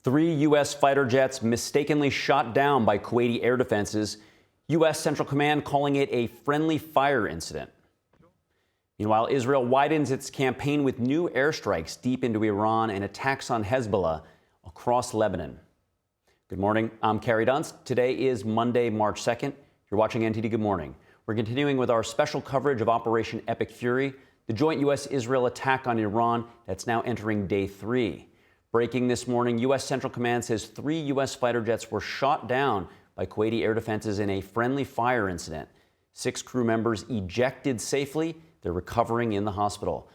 Three U.S. fighter jets mistakenly shot down by Kuwaiti air defenses. U.S. Central Command calling it a friendly fire incident. Meanwhile, Israel widens its campaign with new airstrikes deep into Iran and attacks on Hezbollah across Lebanon. Good morning. I'm Kerry Dunst. Today is Monday, March 2nd. You're watching NTD Good Morning. We're continuing with our special coverage of Operation Epic Fury, the joint U.S.-Israel attack on Iran that's now entering day 3. Breaking this morning, U.S. Central Command says 3 U.S. fighter jets were shot down by Kuwaiti air defenses in a friendly fire incident. 6 crew members ejected safely. They're recovering in the hospital.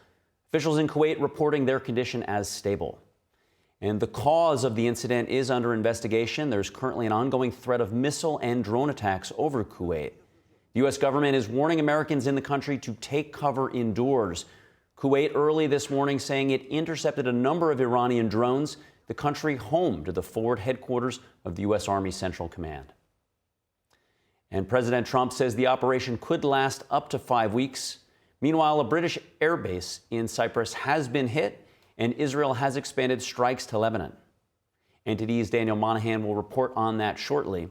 Officials in Kuwait reporting their condition as stable. And the cause of the incident is under investigation. There's currently an ongoing threat of missile and drone attacks over Kuwait. The U.S. government is warning Americans in the country to take cover indoors. Kuwait early this morning saying it intercepted a number of Iranian drones, the country home to the forward headquarters of the U.S. Army Central Command. And President Trump says the operation could last up to 5 weeks. Meanwhile, a British airbase in Cyprus has been hit, and Israel has expanded strikes to Lebanon. NTD's Daniel Monahan will report on that shortly.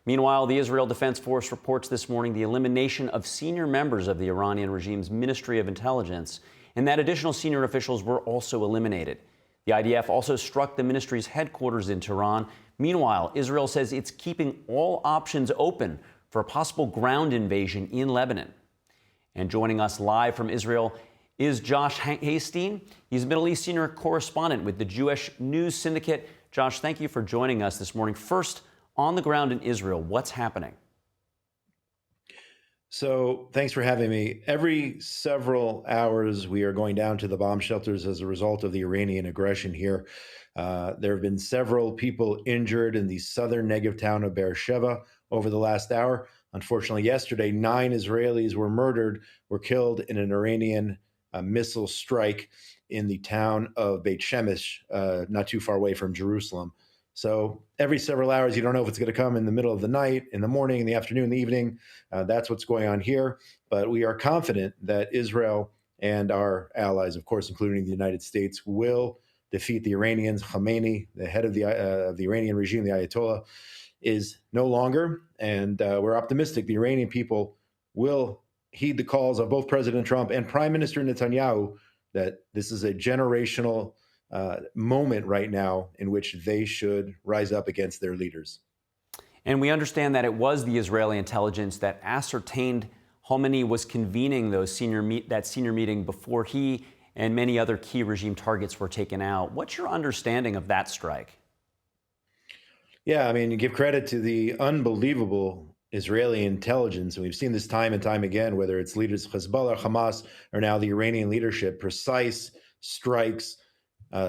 Meanwhile, the Israel Defense Force reports this morning the elimination of senior members of the Iranian regime's Ministry of Intelligence, and that additional senior officials were also eliminated. The IDF also struck the ministry's headquarters in Tehran. Meanwhile, Israel says it's keeping all options open for a possible ground invasion in Lebanon. And joining us live from Israel is Josh Hastine. He's a Middle East senior correspondent with the Jewish News Syndicate. Josh, thank you for joining us this morning. First, on the ground in Israel, what's happening? So thanks for having me. Every several hours, we are going down to the bomb shelters as a result of the Iranian aggression here. There have been several people injured in the southern Negev town of Beersheba over the last hour. Unfortunately, yesterday, 9 Israelis were killed in an Iranian missile strike in the town of Beit Shemesh, not too far away from Jerusalem. So every several hours, you don't know if it's going to come in the middle of the night, in the morning, in the afternoon, in the evening. That's what's going on here. But we are confident that Israel and our allies, of course, including the United States, will defeat the Iranians. Khamenei, the head of the Iranian regime, the Ayatollah, is no longer. And we're optimistic the Iranian people will heed the calls of both President Trump and Prime Minister Netanyahu that this is a generational moment right now in which they should rise up against their leaders. And we understand that it was the Israeli intelligence that ascertained Khamenei was convening that senior meeting before he and many other key regime targets were taken out. What's your understanding of that strike? Yeah, I mean, you give credit to the unbelievable Israeli intelligence, and we've seen this time and time again, whether it's leaders of Hezbollah, Hamas, or now the Iranian leadership, precise strikes,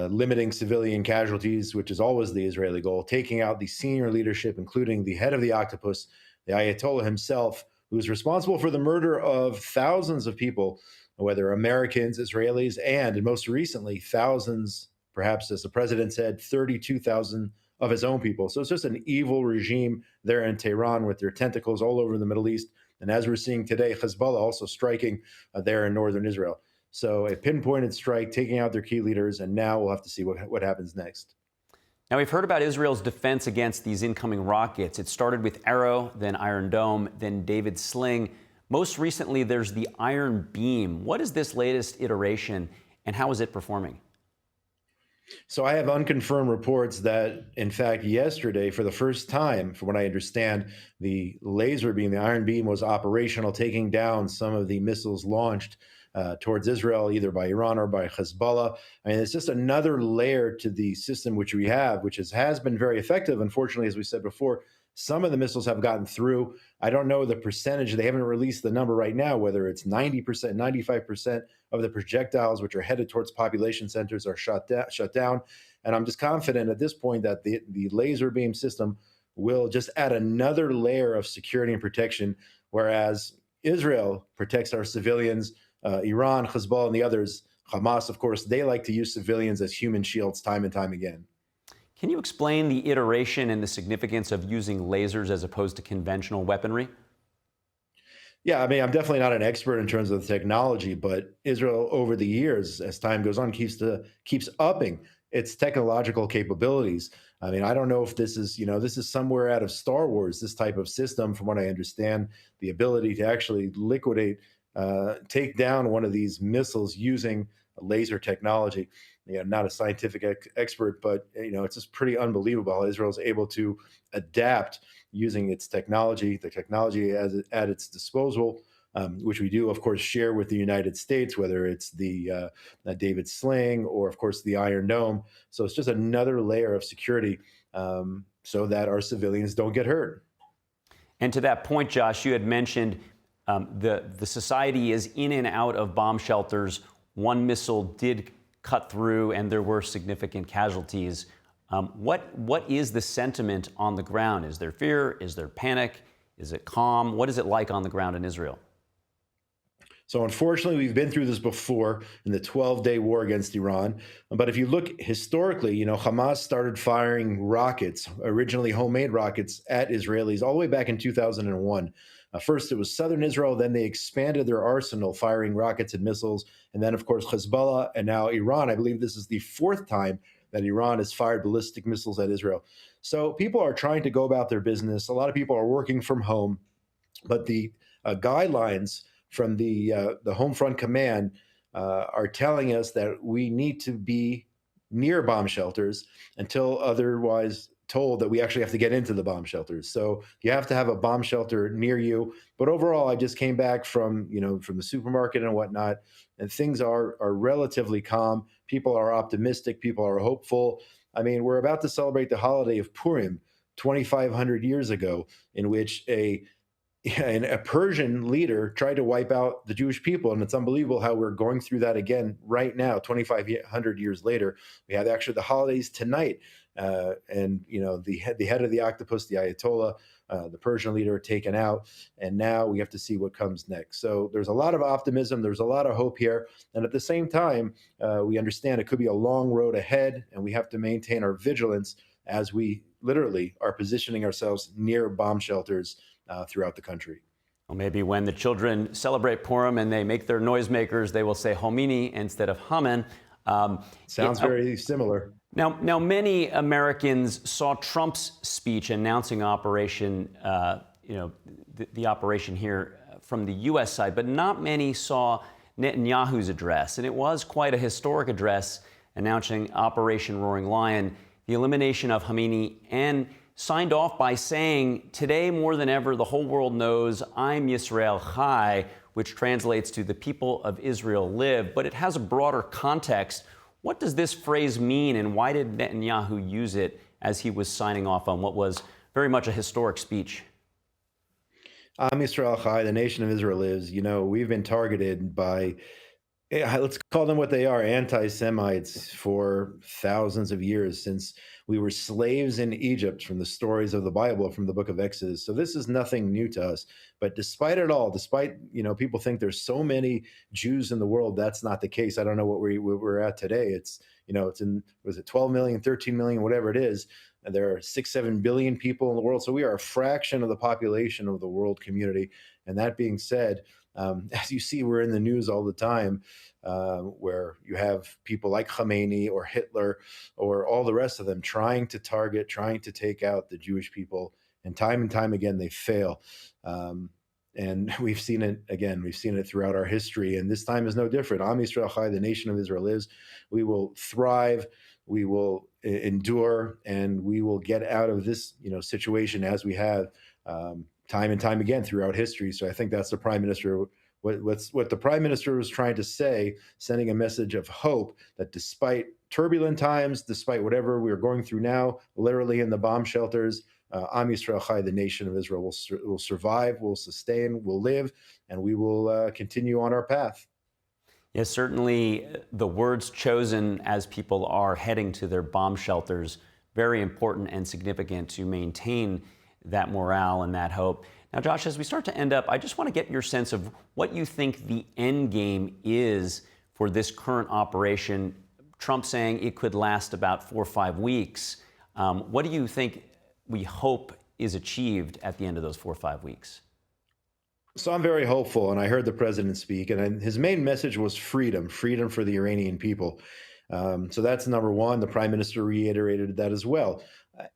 limiting civilian casualties, which is always the Israeli goal, taking out the senior leadership, including the head of the octopus, the Ayatollah himself, who is responsible for the murder of thousands of people, whether Americans, Israelis, and most recently, thousands, perhaps as the president said, 32,000 of his own people. So it's just an evil regime there in Tehran with their tentacles all over the Middle East. And as we're seeing today, Hezbollah also striking there in northern Israel. So a pinpointed strike, taking out their key leaders, and now we'll have to see what happens next. Now, we've heard about Israel's defense against these incoming rockets. It started with Arrow, then Iron Dome, then David Sling. Most recently, there's the Iron Beam. What is this latest iteration, and how is it performing? So I have unconfirmed reports that, in fact, yesterday, for the first time, from what I understand, the laser beam, the Iron Beam, was operational, taking down some of the missiles launched towards Israel, either by Iran or by Hezbollah. I mean, it's just another layer to the system which we have, which has been very effective. Unfortunately, as we said before, some of the missiles have gotten through. I don't know the percentage. They haven't released the number right now, whether it's 90%, 95% of the projectiles which are headed towards population centers are shut down. And I'm just confident at this point that the laser beam system will just add another layer of security and protection, whereas Israel protects our civilians, Iran, Hezbollah, and the others, Hamas, of course, they like to use civilians as human shields time and time again. Can you explain the iteration and the significance of using lasers as opposed to conventional weaponry? Yeah, I mean, I'm definitely not an expert in terms of the technology, but Israel over the years, as time goes on, keeps upping its technological capabilities. I mean, I don't know if this is, this is somewhere out of Star Wars, this type of system, from what I understand, the ability to actually liquidate, take down one of these missiles using laser technology. Not a scientific expert, but it's just pretty unbelievable how Israel is able to adapt using its technology, the technology at its disposal, which we do, of course, share with the United States, whether it's the David Sling or, of course, the Iron Dome. So it's just another layer of security so that our civilians don't get hurt. And to that point, Josh, you had mentioned the society is in and out of bomb shelters. One missile did cut through, and there were significant casualties. What is the sentiment on the ground? Is there fear? Is there panic? Is it calm? What is it like on the ground in Israel? So unfortunately, we've been through this before in the 12-day war against Iran. But if you look historically, Hamas started firing rockets, originally homemade rockets, at Israelis all the way back in 2001. First, it was southern Israel. Then they expanded their arsenal, firing rockets and missiles. And then, of course, Hezbollah, and now Iran. I believe this is the fourth time that Iran has fired ballistic missiles at Israel. So people are trying to go about their business. A lot of people are working from home. But the guidelines from the Home Front Command are telling us that we need to be near bomb shelters until otherwise told that we actually have to get into the bomb shelters. So you have to have a bomb shelter near you. But overall, I just came back from from the supermarket and whatnot, and things are relatively calm. People are optimistic. People are hopeful. I mean, we're about to celebrate the holiday of Purim, 2,500 years ago, in which a Persian leader tried to wipe out the Jewish people. And it's unbelievable how we're going through that again right now, 2,500 years later. We have actually the holidays tonight. And, the head of the octopus, the Ayatollah, the Persian leader, taken out. And now we have to see what comes next. So there's a lot of optimism. There's a lot of hope here. And at the same time, we understand it could be a long road ahead, and we have to maintain our vigilance as we literally are positioning ourselves near bomb shelters throughout the country. Well, maybe when the children celebrate Purim and they make their noisemakers, they will say Homini instead of Haman. Sounds very similar. Now, many Americans saw Trump's speech announcing Operation, the operation here from the U.S. side, but not many saw Netanyahu's address. And it was quite a historic address announcing Operation Roaring Lion, the elimination of Khamenei, and signed off by saying, today more than ever, the whole world knows I'm Yisrael Chai, which translates to the people of Israel live, but it has a broader context. What does this phrase mean, and why did Netanyahu use it as he was signing off on what was very much a historic speech? I'm Yisrael Chai, the nation of Israel lives. We've been targeted by, let's call them what they are, anti-Semites for thousands of years, since we were slaves in Egypt, from the stories of the Bible, from the book of Exodus. So this is nothing new to us. But despite it all, despite, people think there's so many Jews in the world, that's not the case. I don't know what we're at today. It's 12 million, 13 million, whatever it is. And there are 6-7 billion people in the world. So we are a fraction of the population of the world community. And that being said, as you see, we're in the news all the time, where you have people like Khamenei or Hitler or all the rest of them trying to target, trying to take out the Jewish people. And time again, they fail. And we've seen it again. We've seen it throughout our history. And this time is no different. Am Yisrael Chai, the nation of Israel lives. We will thrive. We will endure. And we will get out of this situation as we have time and time again throughout history. So I think that's the prime minister. What the prime minister was trying to say, sending a message of hope that despite turbulent times, despite whatever we're going through now, literally in the bomb shelters, Am Yisrael Chai, the nation of Israel, will survive, will sustain, will live, and we will continue on our path. Yes, certainly the words chosen as people are heading to their bomb shelters, very important and significant to maintain that morale and that hope. Now, Josh, as we start to end up, I just want to get your sense of what you think the end game is for this current operation. Trump saying it could last about 4 or 5 weeks. What do you think we hope is achieved at the end of those 4 or 5 weeks? So I'm very hopeful, and I heard the president speak, and his main message was freedom, freedom for the Iranian people. So that's number one. The prime minister reiterated that as well.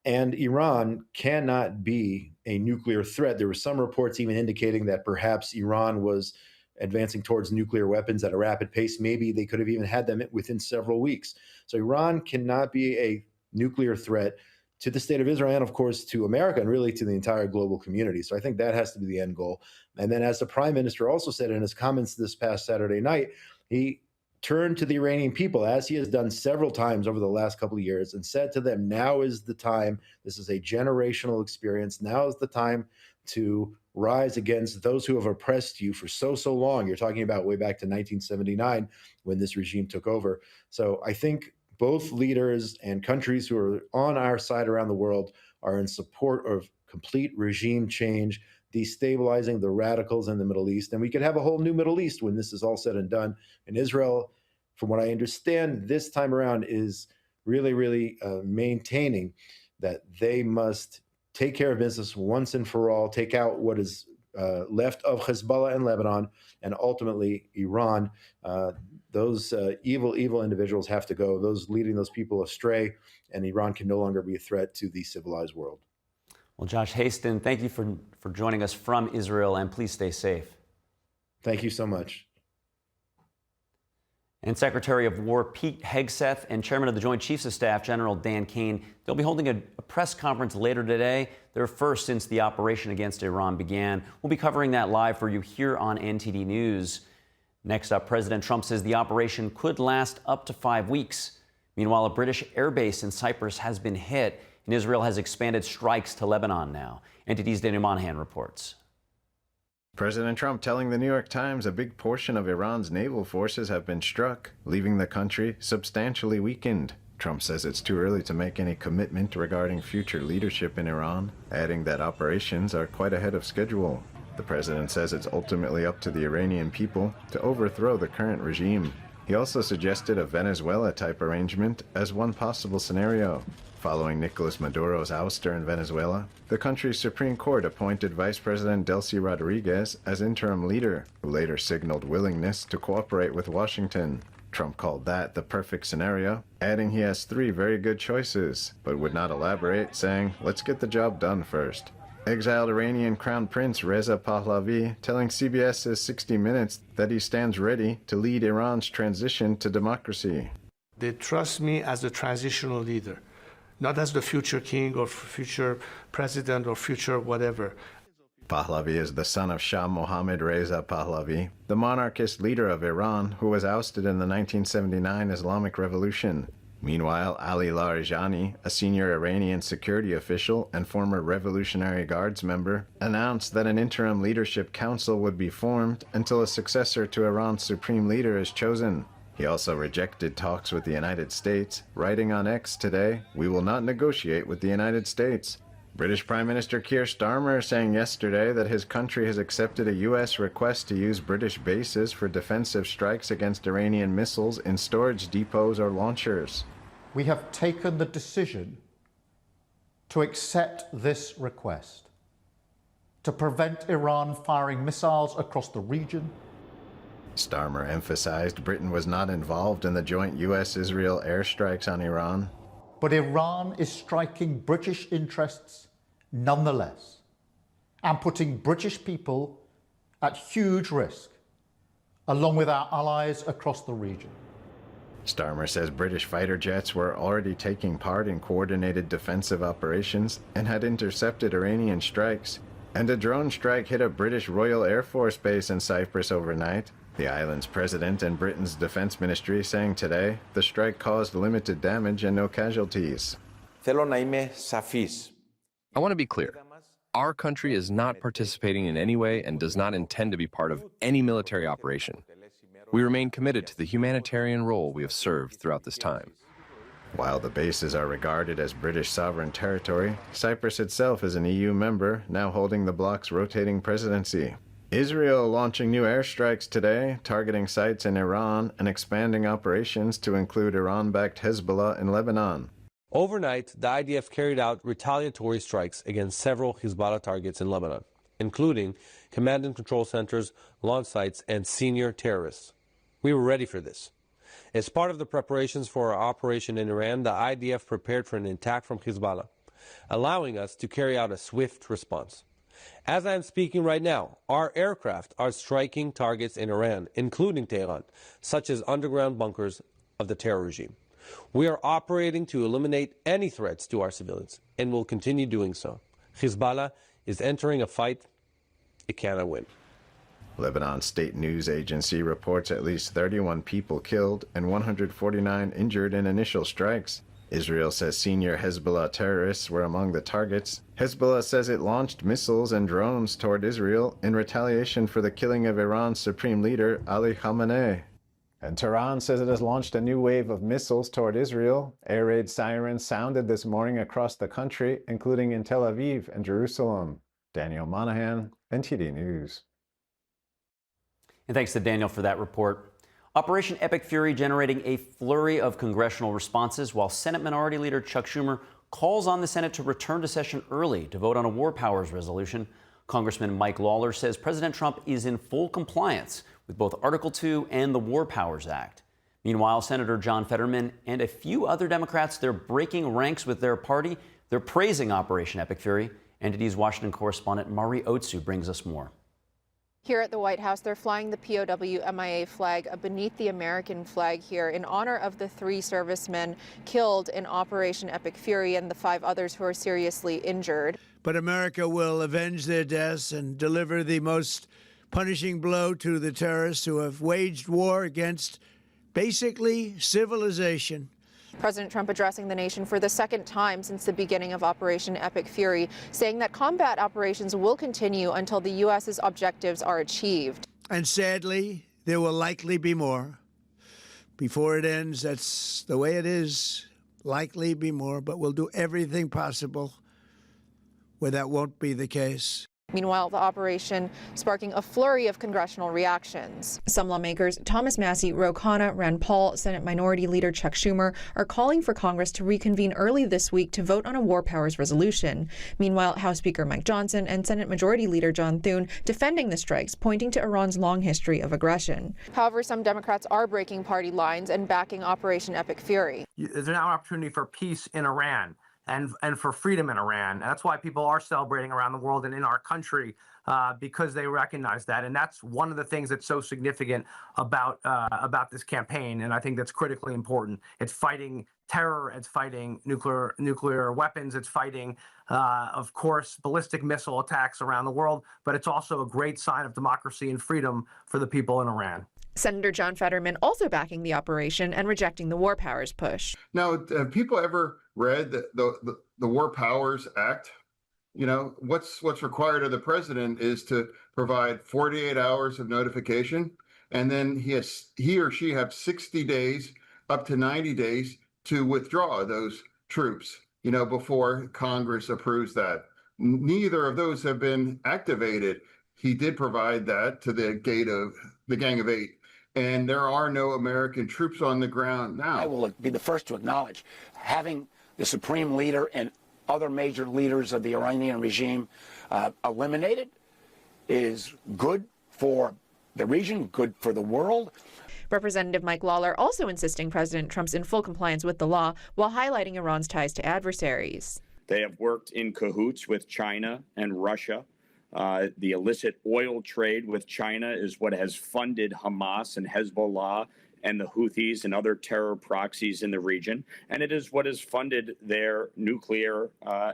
And Iran cannot be a nuclear threat. There were some reports even indicating that perhaps Iran was advancing towards nuclear weapons at a rapid pace. Maybe they could have even had them within several weeks. So Iran cannot be a nuclear threat to the state of Israel and, of course, to America and really to the entire global community. So I think that has to be the end goal. And then, as the prime minister also said in his comments this past Saturday night, he turned to the Iranian people, as he has done several times over the last couple of years, and said to them, now is the time. This is a generational experience. Now is the time to rise against those who have oppressed you for so long. You're talking about way back to 1979 when this regime took over. So I think both leaders and countries who are on our side around the world are in support of complete regime change, destabilizing the radicals in the Middle East. And we could have a whole new Middle East when this is all said and done. And Israel, from what I understand, this time around is really maintaining that they must take care of business once and for all, take out what is left of Hezbollah in Lebanon, and ultimately Iran. Those evil individuals have to go, those leading those people astray, and Iran can no longer be a threat to the civilized world. Well, Josh Haston, thank you for joining us from Israel, and please stay safe. Thank you so much. And Secretary of War Pete Hegseth and Chairman of the Joint Chiefs of Staff General Dan Kane, they'll be holding a press conference later today, their first since the operation against Iran began. We'll be covering that live for you here on NTD News. Next up, President Trump says the operation could last up to 5 weeks. Meanwhile, a British airbase in Cyprus has been hit, and Israel has expanded strikes to Lebanon now. NTD's Daniel Monahan reports. President Trump telling the New York Times a big portion of Iran's naval forces have been struck, leaving the country substantially weakened. Trump says it's too early to make any commitment regarding future leadership in Iran, adding that operations are quite ahead of schedule. The president says it's ultimately up to the Iranian people to overthrow the current regime. He also suggested a Venezuela-type arrangement as one possible scenario. Following Nicolas Maduro's ouster in Venezuela, the country's Supreme Court appointed Vice President Delcy Rodriguez as interim leader, who later signaled willingness to cooperate with Washington. Trump called that the perfect scenario, adding he has 3 very good choices, but would not elaborate, saying, "Let's get the job done first." Exiled Iranian Crown Prince Reza Pahlavi telling CBS's 60 Minutes that he stands ready to lead Iran's transition to democracy. They trust me as a transitional leader, not as the future king or future president or future whatever. Pahlavi is the son of Shah Mohammad Reza Pahlavi, the monarchist leader of Iran who was ousted in the 1979 Islamic Revolution. Meanwhile, Ali Larijani, a senior Iranian security official and former Revolutionary Guards member, announced that an interim leadership council would be formed until a successor to Iran's supreme leader is chosen. He also rejected talks with the United States, writing on X today, "We will not negotiate with the United States." British Prime Minister Keir Starmer saying yesterday that his country has accepted a U.S. request to use British bases for defensive strikes against Iranian missiles in storage depots or launchers. We have taken the decision to accept this request to prevent Iran firing missiles across the region. Starmer emphasized Britain was not involved in the joint U.S.-Israel airstrikes on Iran. But Iran is striking British interests nonetheless, and putting British people at huge risk, along with our allies across the region. Starmer says British fighter jets were already taking part in coordinated defensive operations and had intercepted Iranian strikes, and a drone strike hit a British Royal Air Force base in Cyprus overnight. The island's president and Britain's defense ministry saying today the strike caused limited damage and no casualties. I want to be clear. Our country is not participating in any way and does not intend to be part of any military operation. We remain committed to the humanitarian role we have served throughout this time. While the bases are regarded as British sovereign territory, Cyprus itself is an EU member, now holding the bloc's rotating presidency. Israel launching new airstrikes today, targeting sites in Iran and expanding operations to include Iran-backed Hezbollah in Lebanon. Overnight, the IDF carried out retaliatory strikes against several Hezbollah targets in Lebanon. including command and control centers, launch sites, and senior terrorists. We were ready for this. As part of the preparations for our operation in Iran, the IDF prepared for an attack from Hezbollah, allowing us to carry out a swift response. As I am speaking right now, our aircraft are striking targets in Iran, including Tehran, such as underground bunkers of the terror regime. We are operating to eliminate any threats to our civilians, and will continue doing so. Hezbollah is entering a fight it cannot win. Lebanon state news agency reports at least 31 people killed and 149 injured in initial strikes. Israel says senior Hezbollah terrorists were among the targets. Hezbollah says it launched missiles and drones toward Israel in retaliation for the killing of Iran's supreme leader, Ali Khamenei. And Tehran says it has launched a new wave of missiles toward Israel. Air raid sirens sounded this morning across the country, including in Tel Aviv and Jerusalem. Daniel Monahan, NTD News. And thanks to Daniel for that report. Operation Epic Fury generating a flurry of congressional responses, while Senate Minority Leader Chuck Schumer calls on the Senate to return to session early to vote on a war powers resolution. Congressman Mike Lawler says President Trump is in full compliance with both Article 2 and the War Powers Act. Meanwhile, Senator John Fetterman and a few other Democrats, they're breaking ranks with their party. They're praising Operation Epic Fury. NTD's Washington correspondent Mari Otsu brings us more. Here at the White House, they're flying the POW MIA flag beneath the American flag here in honor of the 3 servicemen killed in Operation Epic Fury and the 5 others who are seriously injured. But America will avenge their deaths and deliver the most punishing blow to the terrorists who have waged war against basically civilization. President Trump addressing the nation for the second time since the beginning of Operation Epic Fury, saying that combat operations will continue until the U.S.'s objectives are achieved. And sadly, there will likely be more. Before it ends, that's the way it is. Likely be more, but we'll do everything possible where that won't be the case. Meanwhile, the operation sparking a flurry of congressional reactions. Some lawmakers, Thomas Massie, Ro Khanna, Rand Paul, Senate Minority Leader Chuck Schumer, are calling for Congress to reconvene early this week to vote on a war powers resolution. Meanwhile, House Speaker Mike Johnson and Senate Majority Leader John Thune defending the strikes, pointing to Iran's long history of aggression. However, some Democrats are breaking party lines and backing Operation Epic Fury. There's now an opportunity for peace in Iran. And for freedom in Iran. And that's why people are celebrating around the world and in our country because they recognize that. And that's one of the things that's so significant about this campaign. And I think that's critically important. It's fighting terror. It's fighting nuclear weapons. It's fighting, of course, ballistic missile attacks around the world. But it's also a great sign of democracy and freedom for the people in Iran. Senator John Fetterman also backing the operation and rejecting the war powers push. Now, have people ever read the War Powers Act? You know, what's required of the president is to provide 48 hours of notification, and then he or she have 60 days, up to 90 days to withdraw those troops, you know, before Congress approves that. Neither of those have been activated. He did provide that to the Gang of Eight. And there are no American troops on the ground now. I will be the first to acknowledge having the supreme leader and other major leaders of the Iranian regime eliminated is good for the region, good for the world. Representative Mike Lawler also insisting President Trump's in full compliance with the law while highlighting Iran's ties to adversaries. They have worked in cahoots with China and Russia. The illicit oil trade with China is what has funded Hamas and Hezbollah and the Houthis and other terror proxies in the region. And it is what has funded their nuclear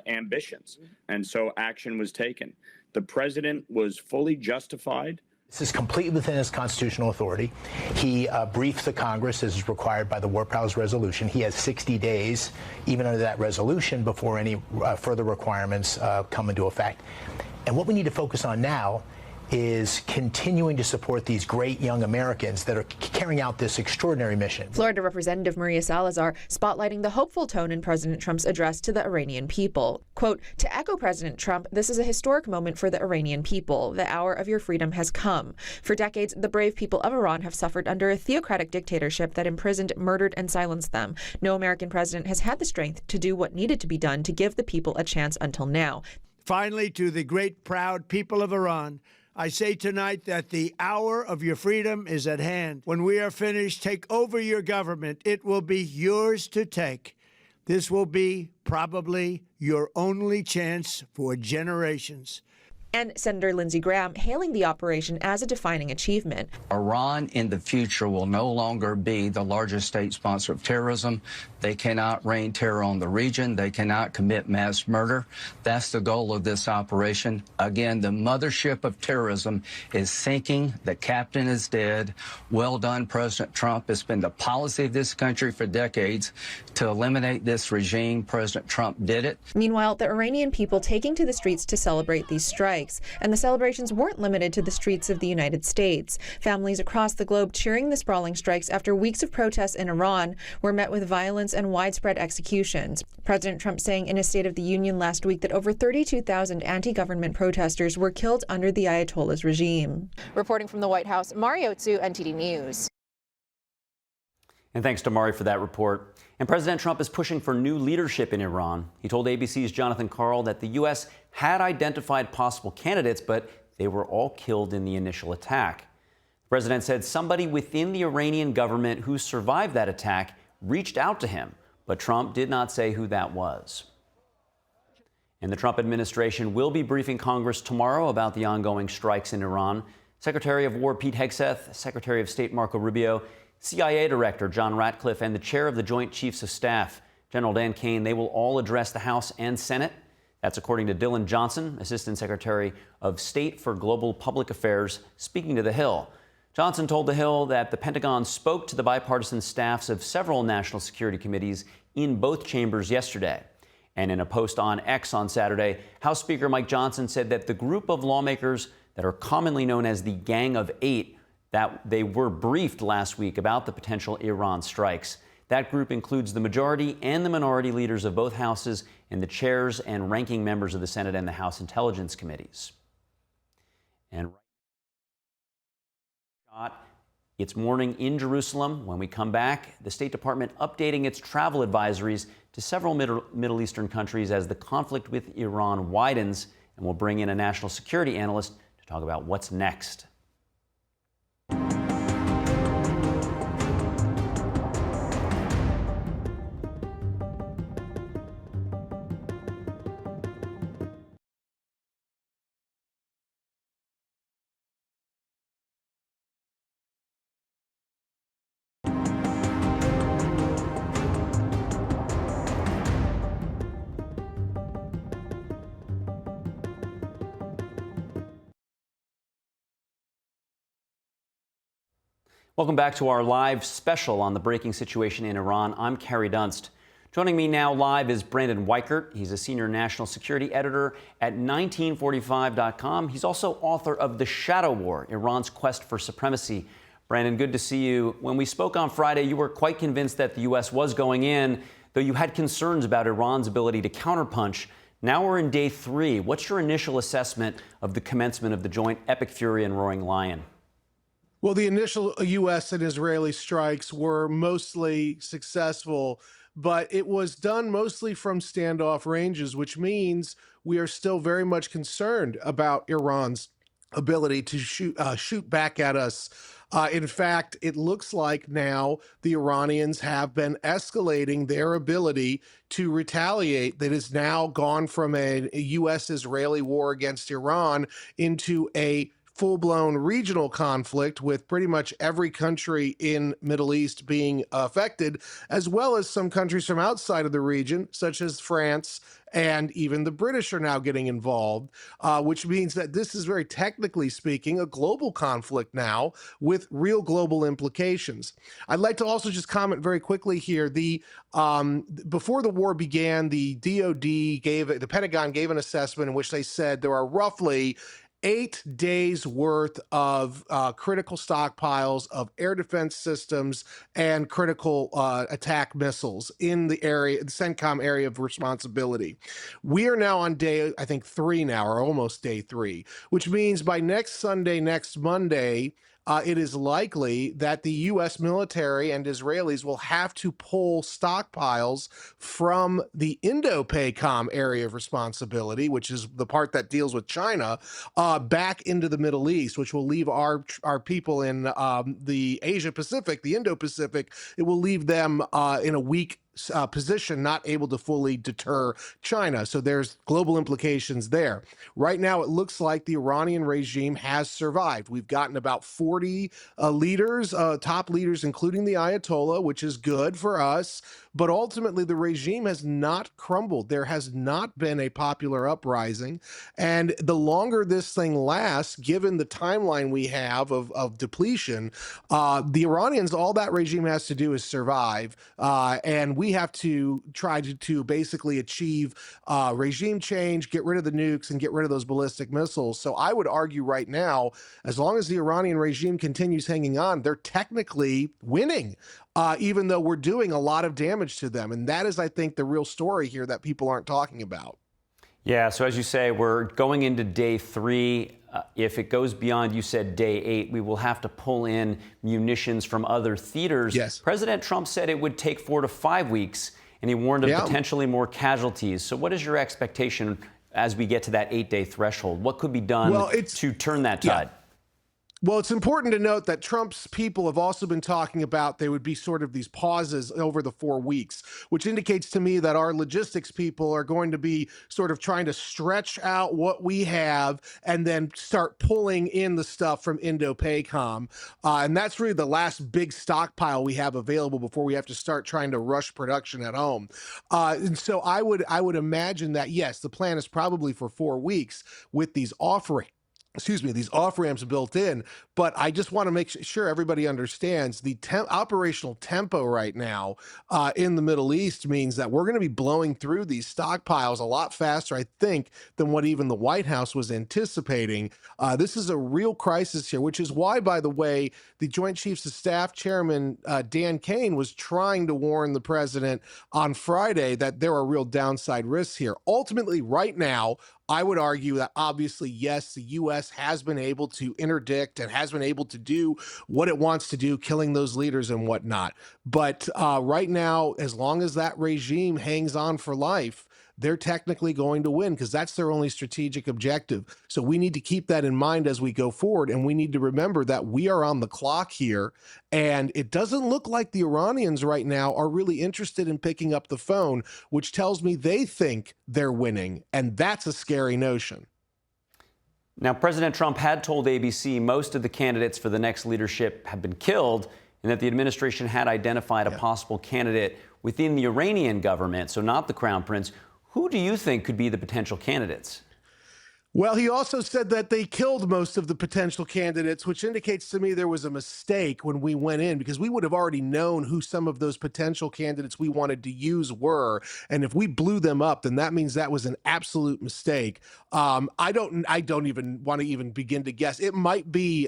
ambitions. And so action was taken. The president was fully justified. This is completely within his constitutional authority. He briefed the Congress as is required by the War Powers Resolution. He has 60 days, even under that resolution, before any further requirements come into effect. And what we need to focus on now is continuing to support these great young Americans that are carrying out this extraordinary mission. Florida Representative Maria Salazar spotlighting the hopeful tone in President Trump's address to the Iranian people. Quote, "To echo President Trump, this is a historic moment for the Iranian people. The hour of your freedom has come. For decades, the brave people of Iran have suffered under a theocratic dictatorship that imprisoned, murdered, and silenced them. No American president has had the strength to do what needed to be done to give the people a chance until now. Finally, to the great, proud people of Iran, I say tonight that the hour of your freedom is at hand. When we are finished, take over your government. It will be yours to take. This will be probably your only chance for generations. And Senator Lindsey Graham hailing the operation as a defining achievement. Iran in the future will no longer be the largest state sponsor of terrorism. They cannot rain terror on the region. They cannot commit mass murder. That's the goal of this operation. Again, the mothership of terrorism is sinking. The captain is dead. Well done, President Trump. It's been the policy of this country for decades to eliminate this regime. President Trump did it. Meanwhile, the Iranian people taking to the streets to celebrate these strikes. And the celebrations weren't limited to the streets of the United States. Families across the globe cheering the sprawling strikes after weeks of protests in Iran were met with violence and widespread executions. President Trump saying in a State of the Union last week that over 32,000 anti-government protesters were killed under the Ayatollah's regime. Reporting from the White House, Mario Tsu, NTD News. And thanks to Mari for that report. And President Trump is pushing for new leadership in Iran. He told ABC's Jonathan Karl that the U.S. had identified possible candidates, but they were all killed in the initial attack. The president said somebody within the Iranian government who survived that attack reached out to him, but Trump did not say who that was. And the Trump administration will be briefing Congress tomorrow about the ongoing strikes in Iran. Secretary of War Pete Hegseth, Secretary of State Marco Rubio, CIA Director John Ratcliffe, and the chair of the Joint Chiefs of Staff, General Dan Kane, they will all address the House and Senate. That's according to Dylan Johnson, Assistant Secretary of State for Global Public Affairs, speaking to The Hill. Johnson told The Hill that the Pentagon spoke to the bipartisan staffs of several national security committees in both chambers yesterday. And in a post on X on Saturday, House Speaker Mike Johnson said that the group of lawmakers that are commonly known as the Gang of Eight, that they were briefed last week about the potential Iran strikes. That group includes the majority and the minority leaders of both houses and the chairs and ranking members of the Senate and the House Intelligence Committees. And it's morning in Jerusalem. When we come back, the State Department updating its travel advisories to several Middle Eastern countries as the conflict with Iran widens. And we'll bring in a national security analyst to talk about what's next. Welcome back to our live special on the breaking situation in Iran. I'm Carrie Dunst. Joining me now live is Brandon Weichert. He's a senior national security editor at 1945.com. He's also author of The Shadow War, Iran's Quest for Supremacy. Brandon, good to see you. When we spoke on Friday, you were quite convinced that the U.S. was going in, though you had concerns about Iran's ability to counterpunch. Now we're in day 3. What's your initial assessment of the commencement of the joint Epic Fury and Roaring Lion? Well, the initial U.S. and Israeli strikes were mostly successful, but it was done mostly from standoff ranges, which means we are still very much concerned about Iran's ability to shoot back at us. In fact, it looks like now the Iranians have been escalating their ability to retaliate. That has now gone from a U.S.-Israeli war against Iran into a full-blown regional conflict with pretty much every country in Middle East being affected, as well as some countries from outside of the region, such as France, and even the British are now getting involved, which means that this is, very technically speaking, a global conflict now with real global implications. I'd like to also just comment very quickly here. Before the war began, the the Pentagon gave an assessment in which they said there are roughly 8 days worth of critical stockpiles of air defense systems and critical attack missiles in the area, the CENTCOM area of responsibility. We are now on day, I think, 3 now, or almost day 3, which means by next Sunday, next Monday, it is likely that the U.S. military and Israelis will have to pull stockpiles from the Indo-PACOM area of responsibility, which is the part that deals with China, back into the Middle East, which will leave our people in the Asia-Pacific, the Indo-Pacific, it will leave them in a weak position, not able to fully deter China. So there's global implications there. Right now, it looks like the Iranian regime has survived. We've gotten about 40 leaders, top leaders, including the Ayatollah, which is good for us. But ultimately, the regime has not crumbled. There has not been a popular uprising. And the longer this thing lasts, given the timeline we have of depletion, the Iranians, all that regime has to do is survive. And we have to try to basically achieve regime change, get rid of the nukes, and get rid of those ballistic missiles. So I would argue right now, as long as the Iranian regime continues hanging on, they're technically winning. Even though we're doing a lot of damage to them. And that is, I think, the real story here that people aren't talking about. Yeah, so as you say, we're going into day 3. If it goes beyond, you said, day 8, we will have to pull in munitions from other theaters. Yes. President Trump said it would take 4 to 5 weeks, and he warned of potentially more casualties. So what is your expectation as we get to that 8-day threshold? What could be done to turn that tide? Yeah. Well, it's important to note that Trump's people have also been talking about there would be sort of these pauses over the 4 weeks, which indicates to me that our logistics people are going to be sort of trying to stretch out what we have and then start pulling in the stuff from Indo-PACOM. And that's really the last big stockpile we have available before we have to start trying to rush production at home. And so I would imagine that, yes, the plan is probably for 4 weeks with these these off-ramps built in, but I just want to make sure everybody understands the operational tempo right now in the Middle East means that we're going to be blowing through these stockpiles a lot faster, I think, than what even the White House was anticipating. This is a real crisis here, which is why, by the way, the Joint Chiefs of Staff Chairman Dan Kane was trying to warn the president on Friday that there are real downside risks here. Ultimately, right now, I would argue that obviously, yes, the U.S. has been able to interdict and has been able to do what it wants to do, killing those leaders and whatnot. But right now, as long as that regime hangs on for life, they're technically going to win because that's their only strategic objective. So we need to keep that in mind as we go forward. And we need to remember that we are on the clock here. And it doesn't look like the Iranians right now are really interested in picking up the phone, which tells me they think they're winning. And that's a scary notion. Now, President Trump had told ABC most of the candidates for the next leadership have been killed and that the administration had identified a possible candidate within the Iranian government, so not the Crown Prince. Who do you think could be the potential candidates? Well, he also said that they killed most of the potential candidates, which indicates to me there was a mistake when we went in because we would have already known who some of those potential candidates we wanted to use were. And if we blew them up, then that means that was an absolute mistake. I don't even want to even begin to guess. It might be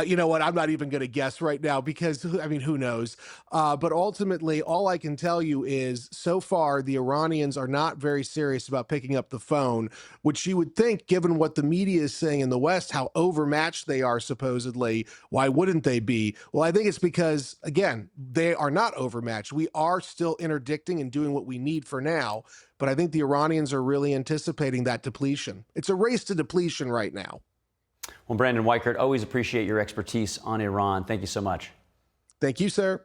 you know what? I'm not even going to guess right now because, I mean, who knows? But ultimately, all I can tell you is so far, the Iranians are not very serious about picking up the phone, which you would think, given what the media is saying in the West, how overmatched they are, supposedly. Why wouldn't they be? Well, I think it's because, again, they are not overmatched. We are still interdicting and doing what we need for now. But I think the Iranians are really anticipating that depletion. It's a race to depletion right now. Well, Brandon Weichert, always appreciate your expertise on Iran. Thank you so much. Thank you, sir.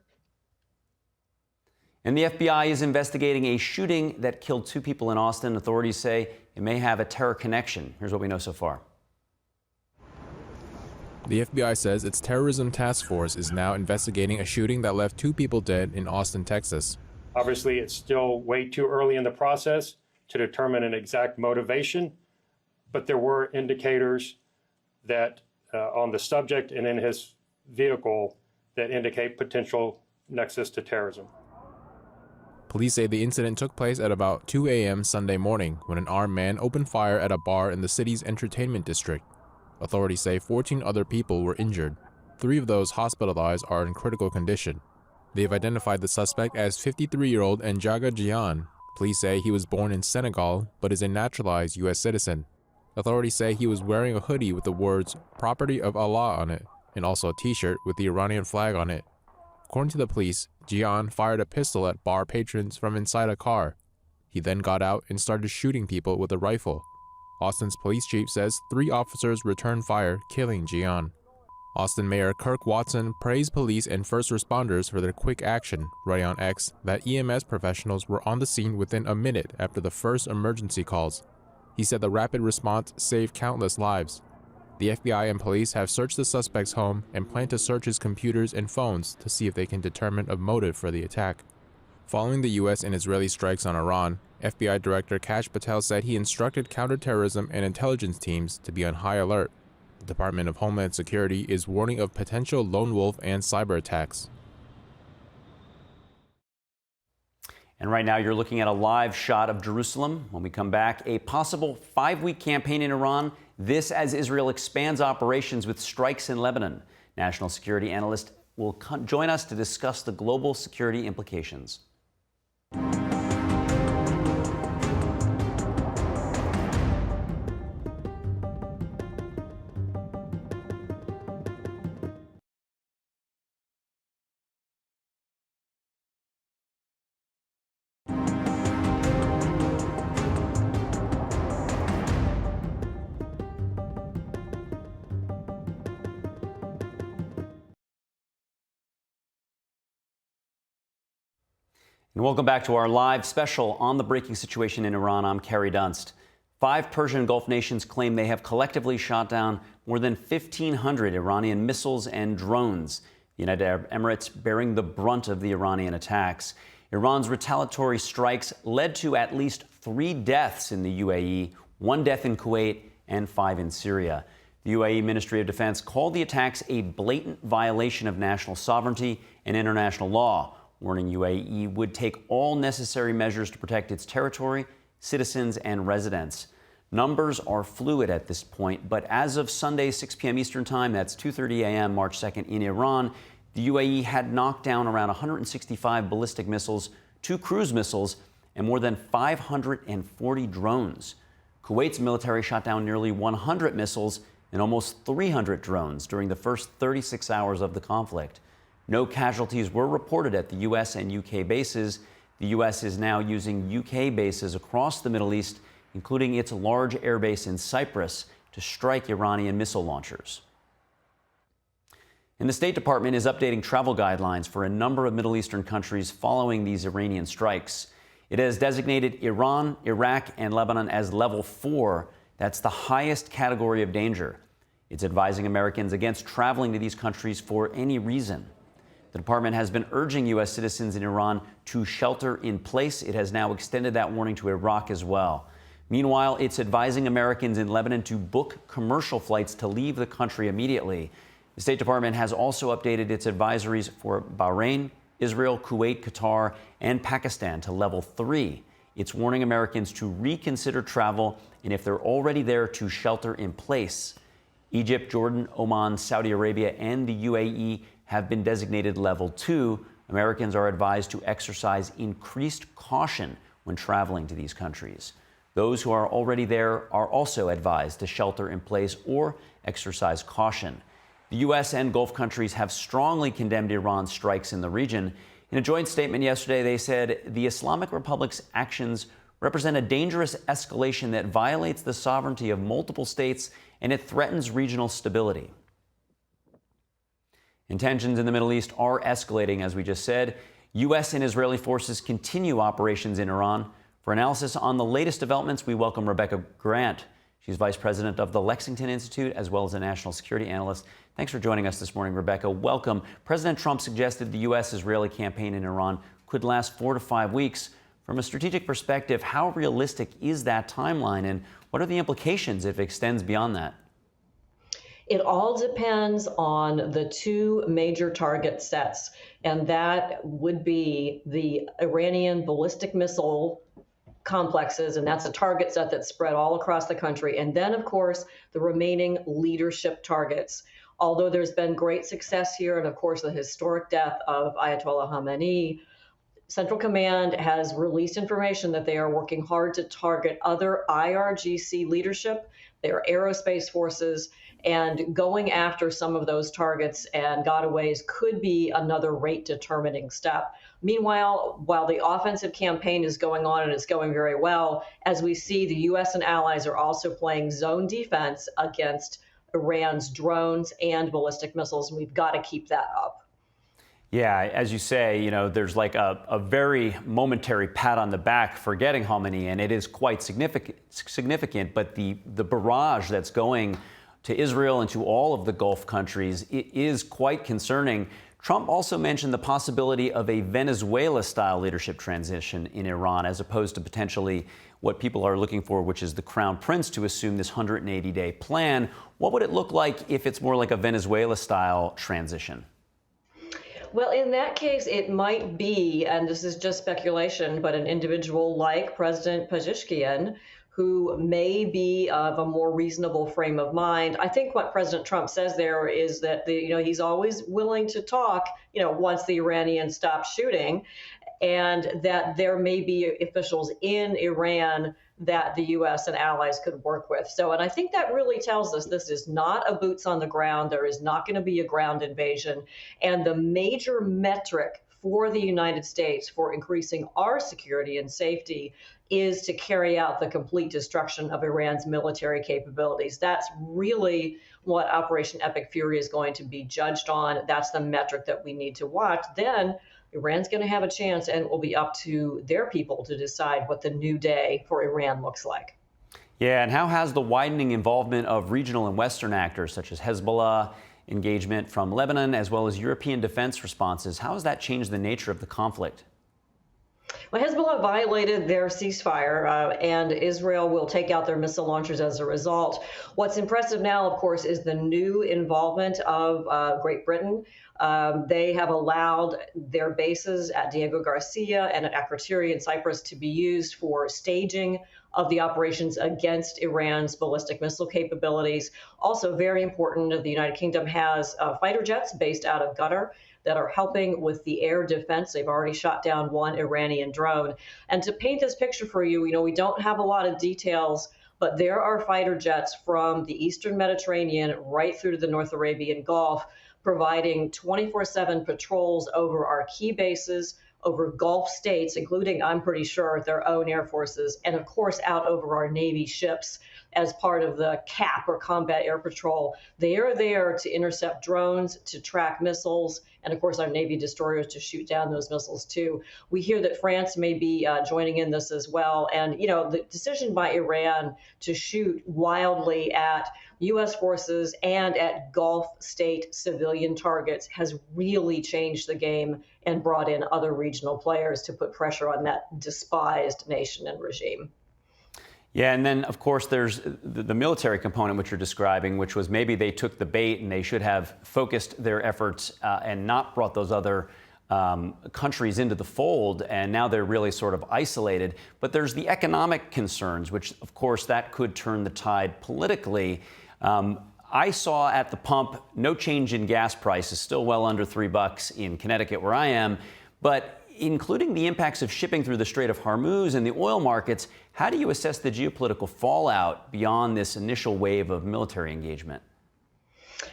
And the FBI is investigating a shooting that killed 2 people in Austin. Authorities say it may have a terror connection. Here's what we know so far. The FBI says its terrorism task force is now investigating a shooting that left 2 people dead in Austin, Texas. Obviously, it's still way too early in the process to determine an exact motivation, but there were indicators that on the subject and in his vehicle that indicate potential nexus to terrorism. Police say the incident took place at about 2 a.m. Sunday morning when an armed man opened fire at a bar in the city's entertainment district. Authorities say 14 other people were injured. 3 of those hospitalized are in critical condition. They've identified the suspect as 53-year-old Njaga Jian. Police say he was born in Senegal but is a naturalized U.S. citizen. Authorities say he was wearing a hoodie with the words "Property of Allah" on it. and also a t-shirt with the Iranian flag on it. According to the police, Jian fired a pistol at bar patrons from inside a car. He then got out and started shooting people with a rifle. Austin's police chief says 3 officers returned fire, killing Jian. Austin Mayor Kirk Watson praised police and first responders for their quick action, writing on X that EMS professionals were on the scene within a minute after the first emergency calls. He said the rapid response saved countless lives. The FBI and police have searched the suspect's home and plan to search his computers and phones to see if they can determine a motive for the attack. Following the U.S. and Israeli strikes on Iran, FBI Director Kash Patel said he instructed counterterrorism and intelligence teams to be on high alert. The Department of Homeland Security is warning of potential lone wolf and cyber attacks. And right now, you're looking at a live shot of Jerusalem. When we come back, a possible 5-week campaign in Iran. This as Israel expands operations with strikes in Lebanon. National security analyst will join us to discuss the global security implications. And welcome back to our live special on the breaking situation in Iran. I'm Kerry Dunst. 5 Persian Gulf nations claim they have collectively shot down more than 1,500 Iranian missiles and drones. The United Arab Emirates bearing the brunt of the Iranian attacks. Iran's retaliatory strikes led to at least 3 deaths in the UAE, 1 death in Kuwait, and 5 in Syria. The UAE Ministry of Defense called the attacks a blatant violation of national sovereignty and international law, warning UAE would take all necessary measures to protect its territory, citizens, and residents. Numbers are fluid at this point, but as of Sunday, 6 p.m. Eastern Time, that's 2:30 a.m. March 2nd in Iran, the UAE had knocked down around 165 ballistic missiles, 2 cruise missiles, and more than 540 drones. Kuwait's military shot down nearly 100 missiles and almost 300 drones during the first 36 hours of the conflict. No casualties were reported at the U.S. and U.K. bases. The U.S. is now using U.K. bases across the Middle East, including its large airbase in Cyprus, to strike Iranian missile launchers. And the State Department is updating travel guidelines for a number of Middle Eastern countries following these Iranian strikes. It has designated Iran, Iraq, and Lebanon as level 4. That's the highest category of danger. It's advising Americans against traveling to these countries for any reason. The department has been urging U.S. citizens in Iran to shelter in place. It has now extended that warning to Iraq as well. Meanwhile, it's advising Americans in Lebanon to book commercial flights to leave the country immediately. The State Department has also updated its advisories for Bahrain, Israel, Kuwait, Qatar, and Pakistan to level 3. It's warning Americans to reconsider travel, and if they're already there, to shelter in place. Egypt, Jordan, Oman, Saudi Arabia, and the UAE have been designated level 2. Americans are advised to exercise increased caution when traveling to these countries. Those who are already there are also advised to shelter in place or exercise caution. The U.S. and Gulf countries have strongly condemned Iran's strikes in the region. In a joint statement yesterday, they said the Islamic Republic's actions represent a dangerous escalation that violates the sovereignty of multiple states and it threatens regional stability. And tensions in the Middle East are escalating, as we just said. U.S. and Israeli forces continue operations in Iran. For analysis on the latest developments, we welcome Rebecca Grant. She's vice president of the Lexington Institute, as well as a national security analyst. Thanks for joining us this morning, Rebecca. Welcome. President Trump suggested the U.S.-Israeli campaign in Iran could last 4 to 5 weeks. From a strategic perspective, how realistic is that timeline, and what are the implications if it extends beyond that? It all depends on the 2 major target sets, and that would be the Iranian ballistic missile complexes, and that's a target set that's spread all across the country. And then, of course, the remaining leadership targets. Although there's been great success here, and of course, the historic death of Ayatollah Khamenei, Central Command has released information that they are working hard to target other IRGC leadership, their aerospace forces, And going after some of those targets and gotaways could be another rate determining step. Meanwhile, while the offensive campaign is going on and it's going very well, as we see, the U.S. and allies are also playing zone defense against Iran's drones and ballistic missiles, and we've got to keep that up. Yeah, as you say, you know, there's like a very momentary pat on the back for getting Khamenei, and it is quite significant. But the barrage that's going to Israel and to all of the Gulf countries, it is quite concerning. Trump also mentioned the possibility of a Venezuela-style leadership transition in Iran, as opposed to potentially what people are looking for, which is the crown prince to assume this 180-day plan. What would it look like if it's more like a Venezuela-style transition? Well, in that case, it might be, and this is just speculation, but an individual like President Pezeshkian, who may be of a more reasonable frame of mind. I think what President Trump says there is that he's always willing to talk, once the Iranians stop shooting, and that there may be officials in Iran that the U.S. and allies could work with. And I think that really tells us this is not a boots on the ground. There is not going to be a ground invasion. And the major metric for the United States for increasing our security and safety is to carry out the complete destruction of Iran's military capabilities. That's really what Operation Epic Fury is going to be judged on. That's the metric that we need to watch. Then Iran's going to have a chance, and it will be up to their people to decide what the new day for Iran looks like. Yeah, and how has the widening involvement of regional and Western actors such as Hezbollah, engagement from Lebanon, as well as European defense responses, how has that changed the nature of the conflict? Well, Hezbollah violated their ceasefire, and Israel will take out their missile launchers as a result. What's impressive now, of course, is the new involvement of Great Britain. They have allowed their bases at Diego Garcia and at Akrotiri in Cyprus to be used for staging of the operations against Iran's ballistic missile capabilities. Also very important, the United Kingdom has fighter jets based out of Qatar that are helping with the air defense. They've already shot down one Iranian drone. And to paint this picture for you, we don't have a lot of details, but there are fighter jets from the Eastern Mediterranean right through to the North Arabian Gulf, providing 24/7 patrols over our key bases, over Gulf states, including, I'm pretty sure, their own air forces, and of course out over our Navy ships as part of the CAP, or Combat Air Patrol. They are there to intercept drones, to track missiles, and of course our Navy destroyers to shoot down those missiles too. We hear that France may be joining in this as well. And, the decision by Iran to shoot wildly at U.S. forces and at Gulf state civilian targets has really changed the game and brought in other regional players to put pressure on that despised nation and regime. Yeah, and then, of course, there's the military component, which you're describing, which was maybe they took the bait and they should have focused their efforts and not brought those other countries into the fold, and now they're really sort of isolated. But there's the economic concerns, which, of course, that could turn the tide politically. I saw at the pump no change in gas prices, still well under $3 in Connecticut, where I am, but including the impacts of shipping through the Strait of Hormuz and the oil markets, how do you assess the geopolitical fallout beyond this initial wave of military engagement?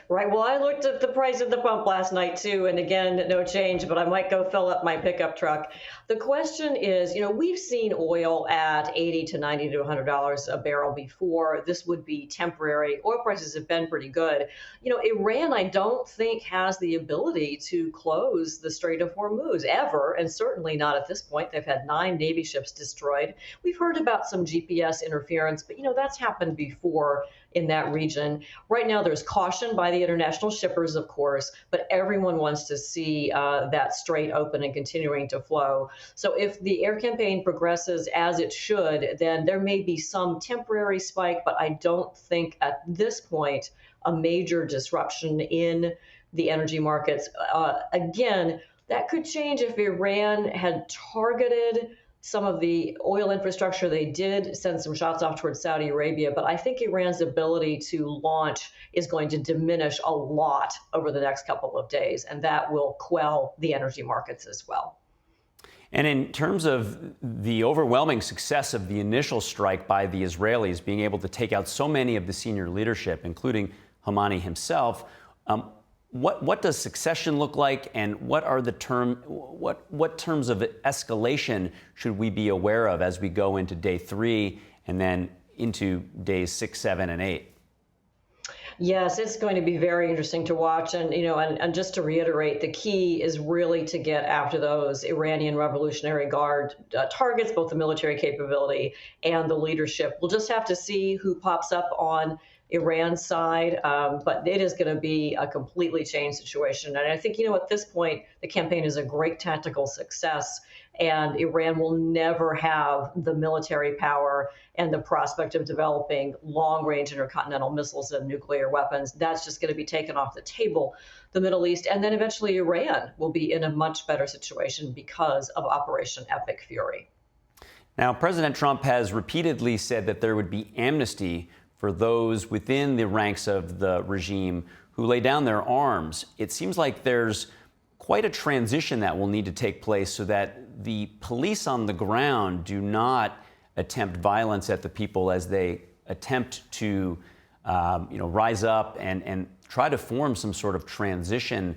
Right. Well, I looked at the price at the pump last night, too. And again, no change, but I might go fill up my pickup truck. The question is, we've seen oil at $80 to $90 to $100 a barrel before. This would be temporary. Oil prices have been pretty good. Iran, I don't think, has the ability to close the Strait of Hormuz ever, and certainly not at this point. They've had 9 Navy ships destroyed. We've heard about some GPS interference, but, that's happened before in that region. Right now, there's caution by the international shippers, of course, but everyone wants to see that strait open and continuing to flow. So if the air campaign progresses as it should, then there may be some temporary spike, but I don't think at this point a major disruption in the energy markets. Again, that could change if Iran had targeted some of the oil infrastructure. They did send some shots off towards Saudi Arabia, but I think Iran's ability to launch is going to diminish a lot over the next couple of days, and that will quell the energy markets as well. And in terms of the overwhelming success of the initial strike by the Israelis, being able to take out so many of the senior leadership, including Khamenei himself. What does succession look like, and what are the what terms of escalation should we be aware of as we go into day 3 and then into days 6, 7, and 8? Yes, it's going to be very interesting to watch. And, and just to reiterate, the key is really to get after those Iranian Revolutionary Guard targets, both the military capability and the leadership. We'll just have to see who pops up on Iran's side, but it is going to be a completely changed situation. And I think, at this point, the campaign is a great tactical success, and Iran will never have the military power and the prospect of developing long-range intercontinental missiles and nuclear weapons. That's just going to be taken off the table, the Middle East. And then eventually Iran will be in a much better situation because of Operation Epic Fury. Now, President Trump has repeatedly said that there would be amnesty for those within the ranks of the regime who lay down their arms. It seems like there's quite a transition that will need to take place so that the police on the ground do not attempt violence at the people as they attempt to rise up and try to form some sort of transition.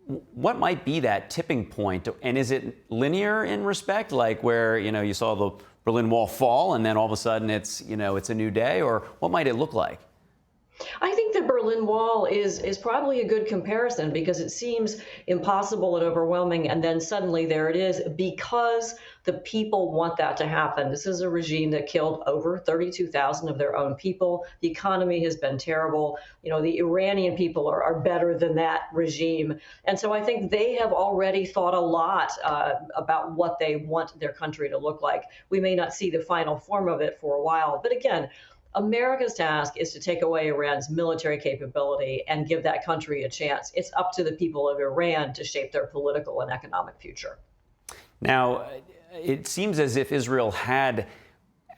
What might be that tipping point? And is it linear in respect, like where you saw the Berlin Wall fall and then all of a sudden it's a new day, or what might it look like? I think the Berlin Wall is probably a good comparison because it seems impossible and overwhelming, and then suddenly there it is because the people want that to happen. This is a regime that killed over 32,000 of their own people. The economy has been terrible. The Iranian people are better than that regime. And so I think they have already thought a lot about what they want their country to look like. We may not see the final form of it for a while, but again, America's task is to take away Iran's military capability and give that country a chance. It's up to the people of Iran to shape their political and economic future. Now, it seems as if Israel had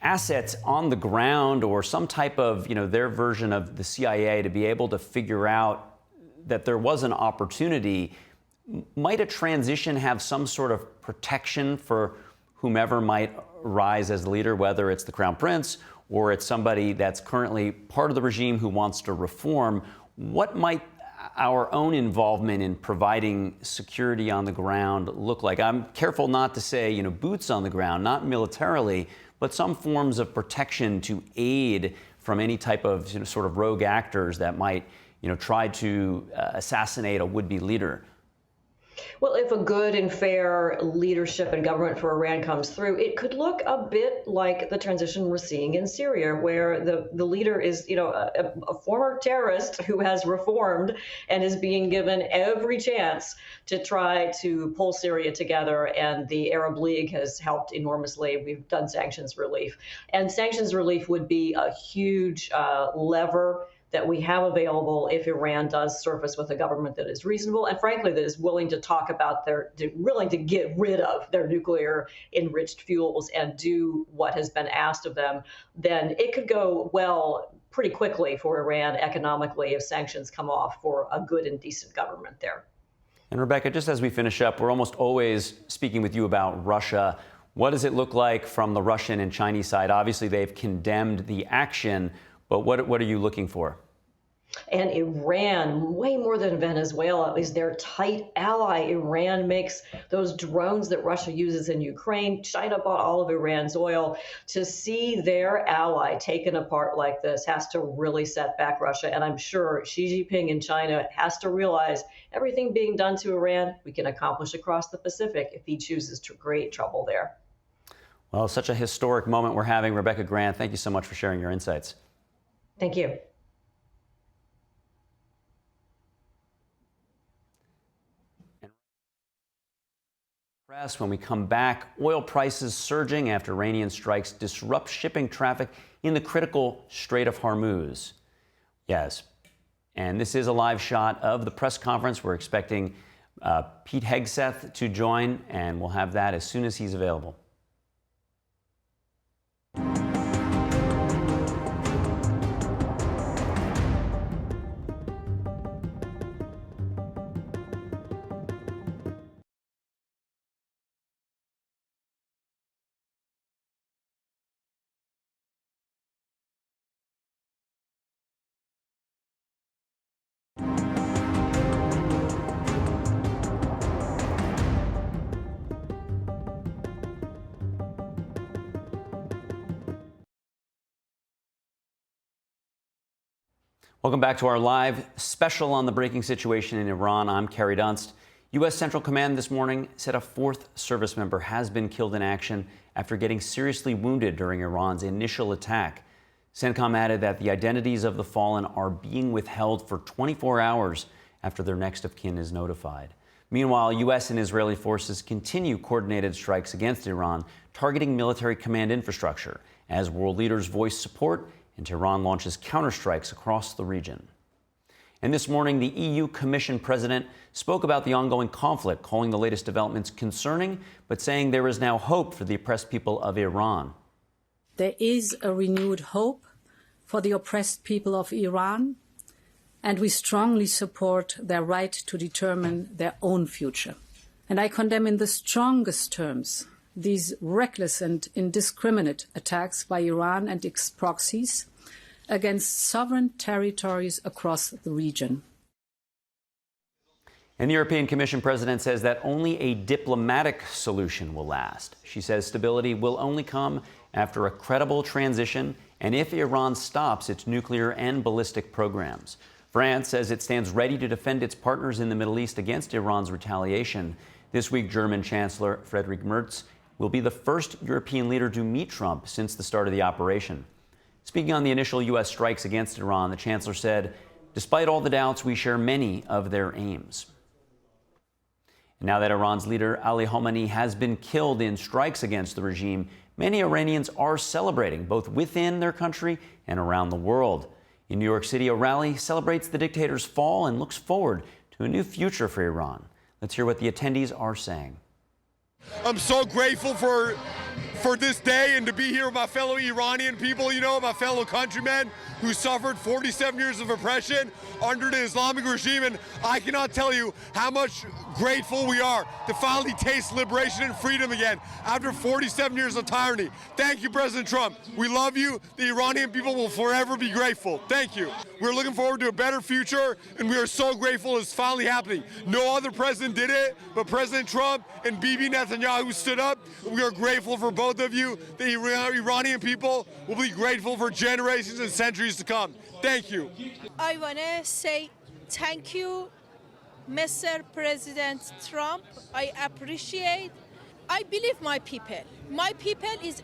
assets on the ground or some type of, their version of the CIA to be able to figure out that there was an opportunity. Might a transition have some sort of protection for whomever might rise as leader, whether it's the Crown Prince or it's somebody that's currently part of the regime who wants to reform? What might our own involvement in providing security on the ground look like? I'm careful not to say, boots on the ground, not militarily, but some forms of protection to aid from any type of sort of rogue actors that might, try to assassinate a would-be leader. Well, if a good and fair leadership and government for Iran comes through, it could look a bit like the transition we're seeing in Syria, where the leader is, a former terrorist who has reformed and is being given every chance to try to pull Syria together. And the Arab League has helped enormously. We've done sanctions relief. And sanctions relief would be a huge lever that we have available if Iran does surface with a government that is reasonable and, frankly, that is willing to talk about willing to get rid of their nuclear enriched fuels and do what has been asked of them. Then it could go well pretty quickly for Iran economically if sanctions come off for a good and decent government there. And Rebecca, just as we finish up, we're almost always speaking with you about Russia. What does it look like from the Russian and Chinese side? Obviously, they've condemned the action, but what are you looking for? And Iran, way more than Venezuela, is their tight ally. Iran makes those drones that Russia uses in Ukraine. China bought all of Iran's oil. To see their ally taken apart like this has to really set back Russia. And I'm sure Xi Jinping in China has to realize everything being done to Iran, we can accomplish across the Pacific if he chooses to create trouble there. Well, such a historic moment we're having. Rebecca Grant, thank you so much for sharing your insights. Thank you. When we come back, oil prices surging after Iranian strikes disrupt shipping traffic in the critical Strait of Hormuz. Yes, and this is a live shot of the press conference. We're expecting Pete Hegseth to join, and we'll have that as soon as he's available. Welcome back to our live special on the breaking situation in Iran. I'm Kerry Dunst. U.S. Central Command this morning said a fourth service member has been killed in action after getting seriously wounded during Iran's initial attack. CENTCOM added that the identities of the fallen are being withheld for 24 hours after their next of kin is notified. Meanwhile, U.S. and Israeli forces continue coordinated strikes against Iran, targeting military command infrastructure, as world leaders voice support and Tehran launches counterstrikes across the region. And this morning, the EU Commission president spoke about the ongoing conflict, calling the latest developments concerning, but saying there is now hope for the oppressed people of Iran. There is a renewed hope for the oppressed people of Iran, and we strongly support their right to determine their own future. And I condemn in the strongest terms these reckless and indiscriminate attacks by Iran and its proxies against sovereign territories across the region. And the European Commission president says that only a diplomatic solution will last. She says stability will only come after a credible transition and if Iran stops its nuclear and ballistic programs. France says it stands ready to defend its partners in the Middle East against Iran's retaliation. This week, German Chancellor Friedrich Merz will be the first European leader to meet Trump since the start of the operation. Speaking on the initial U.S. strikes against Iran, the chancellor said, "Despite all the doubts, we share many of their aims." And now that Iran's leader Ali Khamenei has been killed in strikes against the regime, many Iranians are celebrating both within their country and around the world. In New York City, a rally celebrates the dictator's fall and looks forward to a new future for Iran. Let's hear what the attendees are saying. I'm so grateful for this day and to be here with my fellow Iranian people, my fellow countrymen who suffered 47 years of oppression under the Islamic regime. And I cannot tell you how much grateful we are to finally taste liberation and freedom again after 47 years of tyranny. Thank you, President Trump. We love you. The Iranian people will forever be grateful. Thank you. We're looking forward to a better future, and we are so grateful it's finally happening. No other president did it, but President Trump and Bibi Netanyahu stood up. We are grateful for both of you. The Iranian people will be grateful for generations and centuries to come. Thank you. I want to say thank you, Mr. President Trump. I appreciate. I believe my people. My people is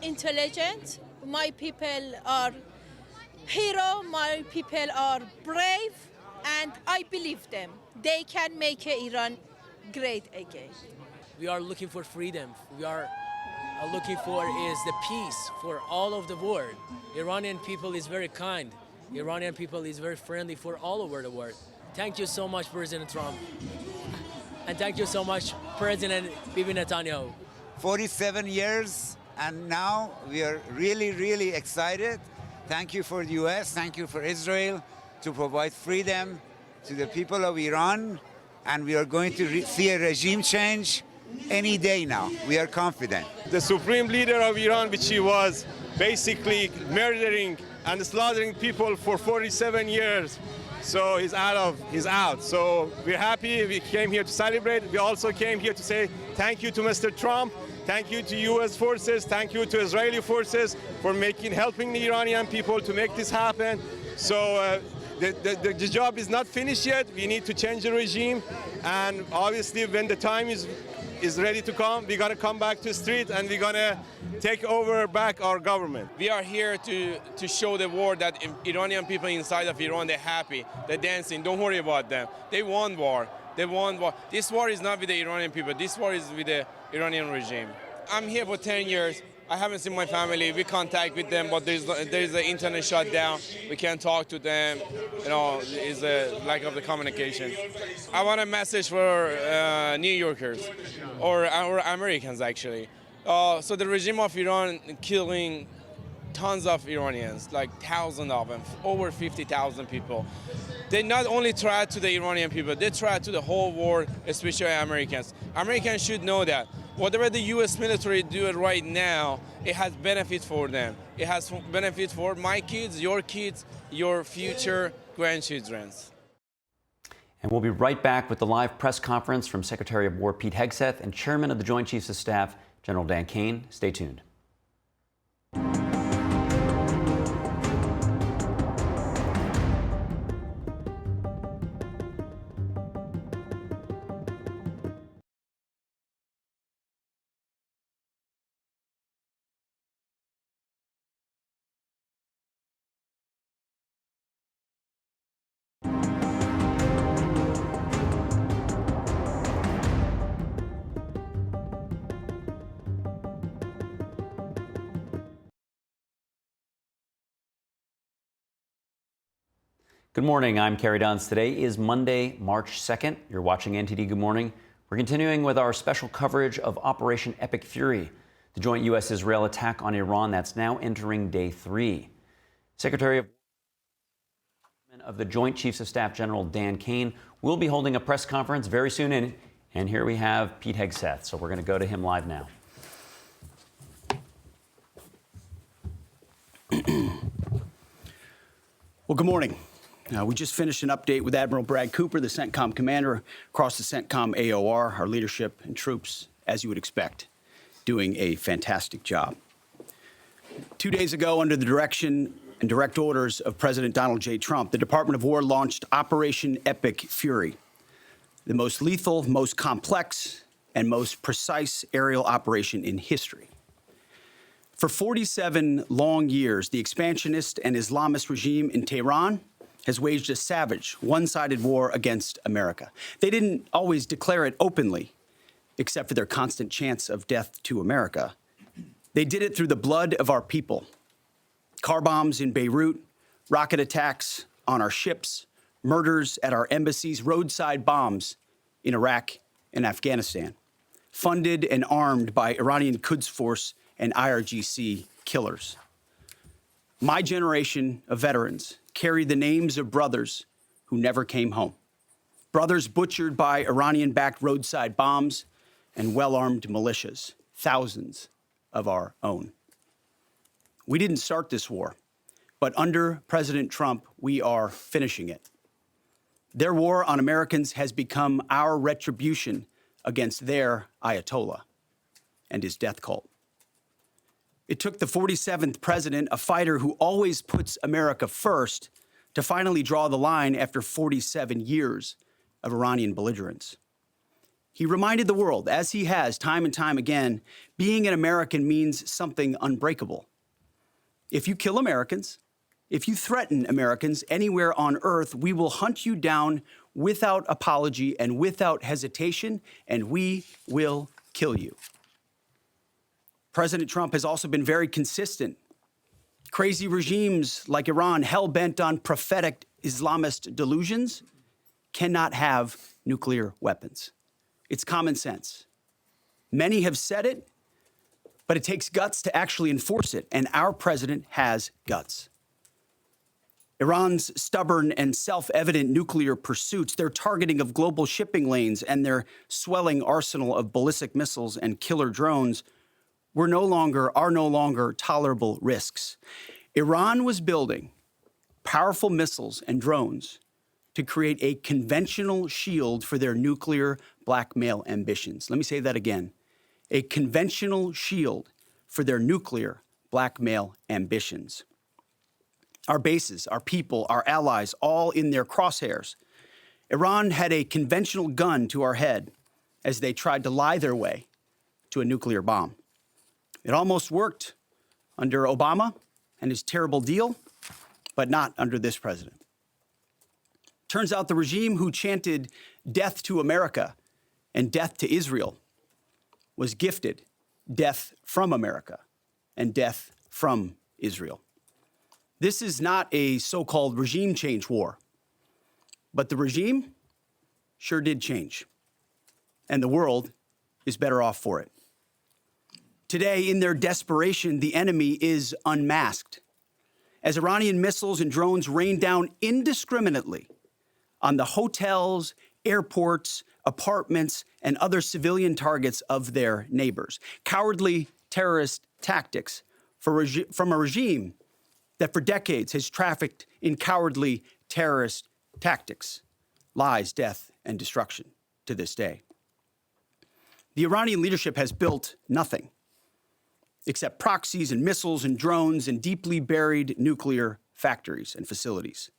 intelligent. My people are hero. My people are brave, and I believe them. They can make Iran great again. We are looking for freedom. We are looking for is the peace for all of the world. Iranian people is very kind. Iranian people is very friendly for all over the world. Thank you so much, President Trump. And thank you so much, President Bibi Netanyahu. 47 years, and now we are really, really excited. Thank you for the U.S., thank you for Israel to provide freedom to the people of Iran. And we are going to see a regime change any day now. We are confident. The supreme leader of Iran, which he was basically murdering and slaughtering people for 47 years. So he's out. So we're happy. We came here to celebrate. We also came here to say thank you to Mr. Trump. Thank you to U.S. forces. Thank you to Israeli forces for helping the Iranian people to make this happen. So the job is not finished yet. We need to change the regime. And obviously when the time is ready to come, we're going to come back to the street and we're going to take over back our government. We are here to show the world that Iranian people inside of Iran, they're happy, they're dancing, don't worry about them. They want war. They want war. This war is not with the Iranian people. This war is with the Iranian regime. I'm here for 10 years. I haven't seen my family. We contact with them, but there's the internet shut down. We can't talk to them. It's a lack of the communication. I want a message for New Yorkers or Americans actually. So the regime of Iran killing tons of Iranians, like thousands of them, over 50,000 people. They not only threat to the Iranian people, they threat to the whole world, especially Americans. Americans should know that whatever the U.S. military do right now, it has benefit for them. It has benefit for my kids, your future grandchildren. And we'll be right back with the live press conference from Secretary of War Pete Hegseth and Chairman of the Joint Chiefs of Staff, General Dan Kane. Stay tuned. Good morning, I'm Kerry Duns. Today is Monday, March 2nd. You're watching NTD Good Morning. We're continuing with our special coverage of Operation Epic Fury, the joint U.S.-Israel attack on Iran that's now entering day 3. Secretary of the Joint Chiefs of Staff General Dan Kane will be holding a press conference very soon, and here we have Pete Hegseth, so we're going to go to him live now. Well, good morning. We just finished an update with Admiral Brad Cooper, the CENTCOM commander, across the CENTCOM AOR, our leadership and troops, as you would expect, doing a fantastic job. 2 days ago, under the direction and direct orders of President Donald J. Trump, the Department of War launched Operation Epic Fury, the most lethal, most complex, and most precise aerial operation in history. For 47 long years, the expansionist and Islamist regime in Tehran has waged a savage, one-sided war against America. They didn't always declare it openly, except for their constant chants of death to America. They did it through the blood of our people. Car bombs in Beirut, rocket attacks on our ships, murders at our embassies, roadside bombs in Iraq and Afghanistan, funded and armed by Iranian Quds Force and IRGC killers. My generation of veterans carry the names of brothers who never came home. Brothers butchered by Iranian-backed roadside bombs and well-armed militias, thousands of our own. We didn't start this war, but under President Trump, we are finishing it. Their war on Americans has become our retribution against their Ayatollah and his death cult. It took the 47th president, a fighter who always puts America first, to finally draw the line after 47 years of Iranian belligerence. He reminded the world, as he has time and time again, being an American means something unbreakable. If you kill Americans, if you threaten Americans anywhere on earth, we will hunt you down without apology and without hesitation, and we will kill you. President Trump has also been very consistent. Crazy regimes like Iran, hell-bent on prophetic Islamist delusions, cannot have nuclear weapons. It's common sense. Many have said it, but it takes guts to actually enforce it, and our president has guts. Iran's stubborn and self-evident nuclear pursuits, their targeting of global shipping lanes, and their swelling arsenal of ballistic missiles and killer drones are no longer tolerable risks. Iran was building powerful missiles and drones to create a conventional shield for their nuclear blackmail ambitions. Let me say that again. A conventional shield for their nuclear blackmail ambitions. Our bases, our people, our allies, all in their crosshairs. Iran had a conventional gun to our head as they tried to lie their way to a nuclear bomb. It almost worked under Obama and his terrible deal, but not under this president. Turns out the regime who chanted death to America and death to Israel was gifted death from America and death from Israel. This is not a so-called regime change war, but the regime sure did change, and the world is better off for it. Today, in their desperation, the enemy is unmasked as Iranian missiles and drones rain down indiscriminately on the hotels, airports, apartments, and other civilian targets of their neighbors. Cowardly terrorist tactics from a regime that for decades has trafficked in cowardly terrorist tactics, lies, death, and destruction to this day. The Iranian leadership has built nothing except proxies and missiles and drones and deeply buried nuclear factories and facilities.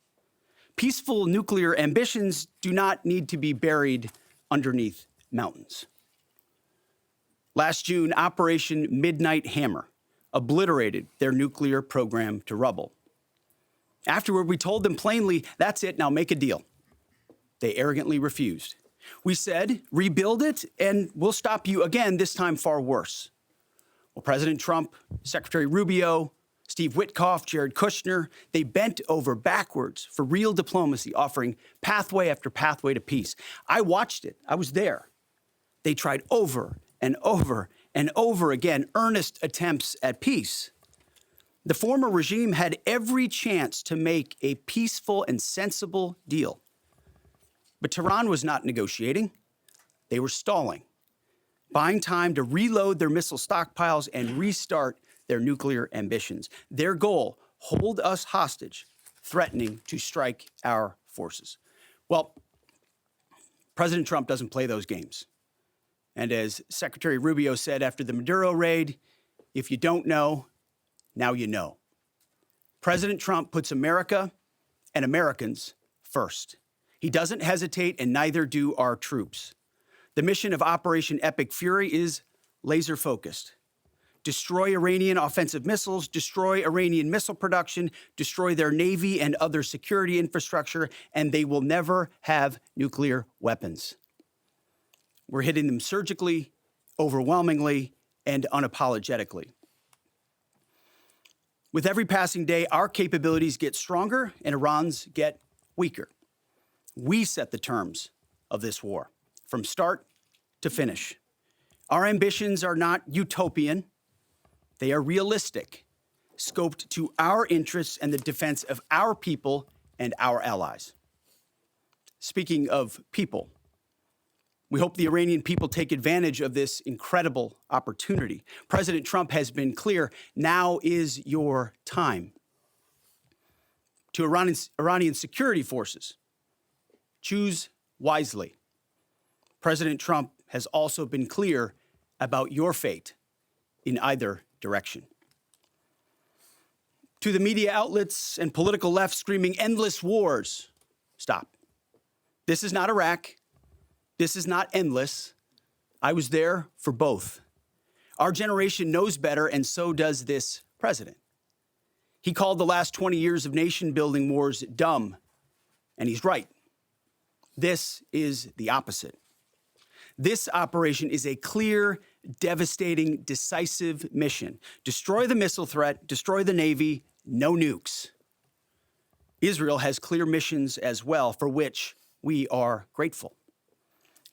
Peaceful nuclear ambitions do not need to be buried underneath mountains. Last June, Operation Midnight Hammer obliterated their nuclear program to rubble. Afterward, we told them plainly, that's it, now make a deal. They arrogantly refused. We said, rebuild it, and we'll stop you again, this time far worse. Well, President Trump, Secretary Rubio, Steve Witkoff, Jared Kushner, they bent over backwards for real diplomacy, offering pathway after pathway to peace. I watched it. I was there. They tried over and over and over again earnest attempts at peace. The former regime had every chance to make a peaceful and sensible deal. But Tehran was not negotiating. They were stalling, buying time to reload their missile stockpiles and restart their nuclear ambitions. Their goal, hold us hostage, threatening to strike our forces. Well, President Trump doesn't play those games. And as Secretary Rubio said after the Maduro raid, if you don't know, now you know. President Trump puts America and Americans first. He doesn't hesitate, and neither do our troops. The mission of Operation Epic Fury is laser-focused. Destroy Iranian offensive missiles, destroy Iranian missile production, destroy their navy and other security infrastructure, and they will never have nuclear weapons. We're hitting them surgically, overwhelmingly, and unapologetically. With every passing day, our capabilities get stronger and Iran's get weaker. We set the terms of this war, from start to finish. Our ambitions are not utopian. They are realistic, scoped to our interests and the defense of our people and our allies. Speaking of people, we hope the Iranian people take advantage of this incredible opportunity. President Trump has been clear, now is your time. To Iranian security forces, choose wisely. President Trump has also been clear about your fate in either direction. To the media outlets and political left screaming endless wars, stop. This is not Iraq. This is not endless. I was there for both. Our generation knows better, and so does this president. He called the last 20 years of nation-building wars dumb, and he's right. This is the opposite. This operation is a clear, devastating, decisive mission. Destroy the missile threat, destroy the Navy, no nukes. Israel has clear missions as well, for which we are grateful.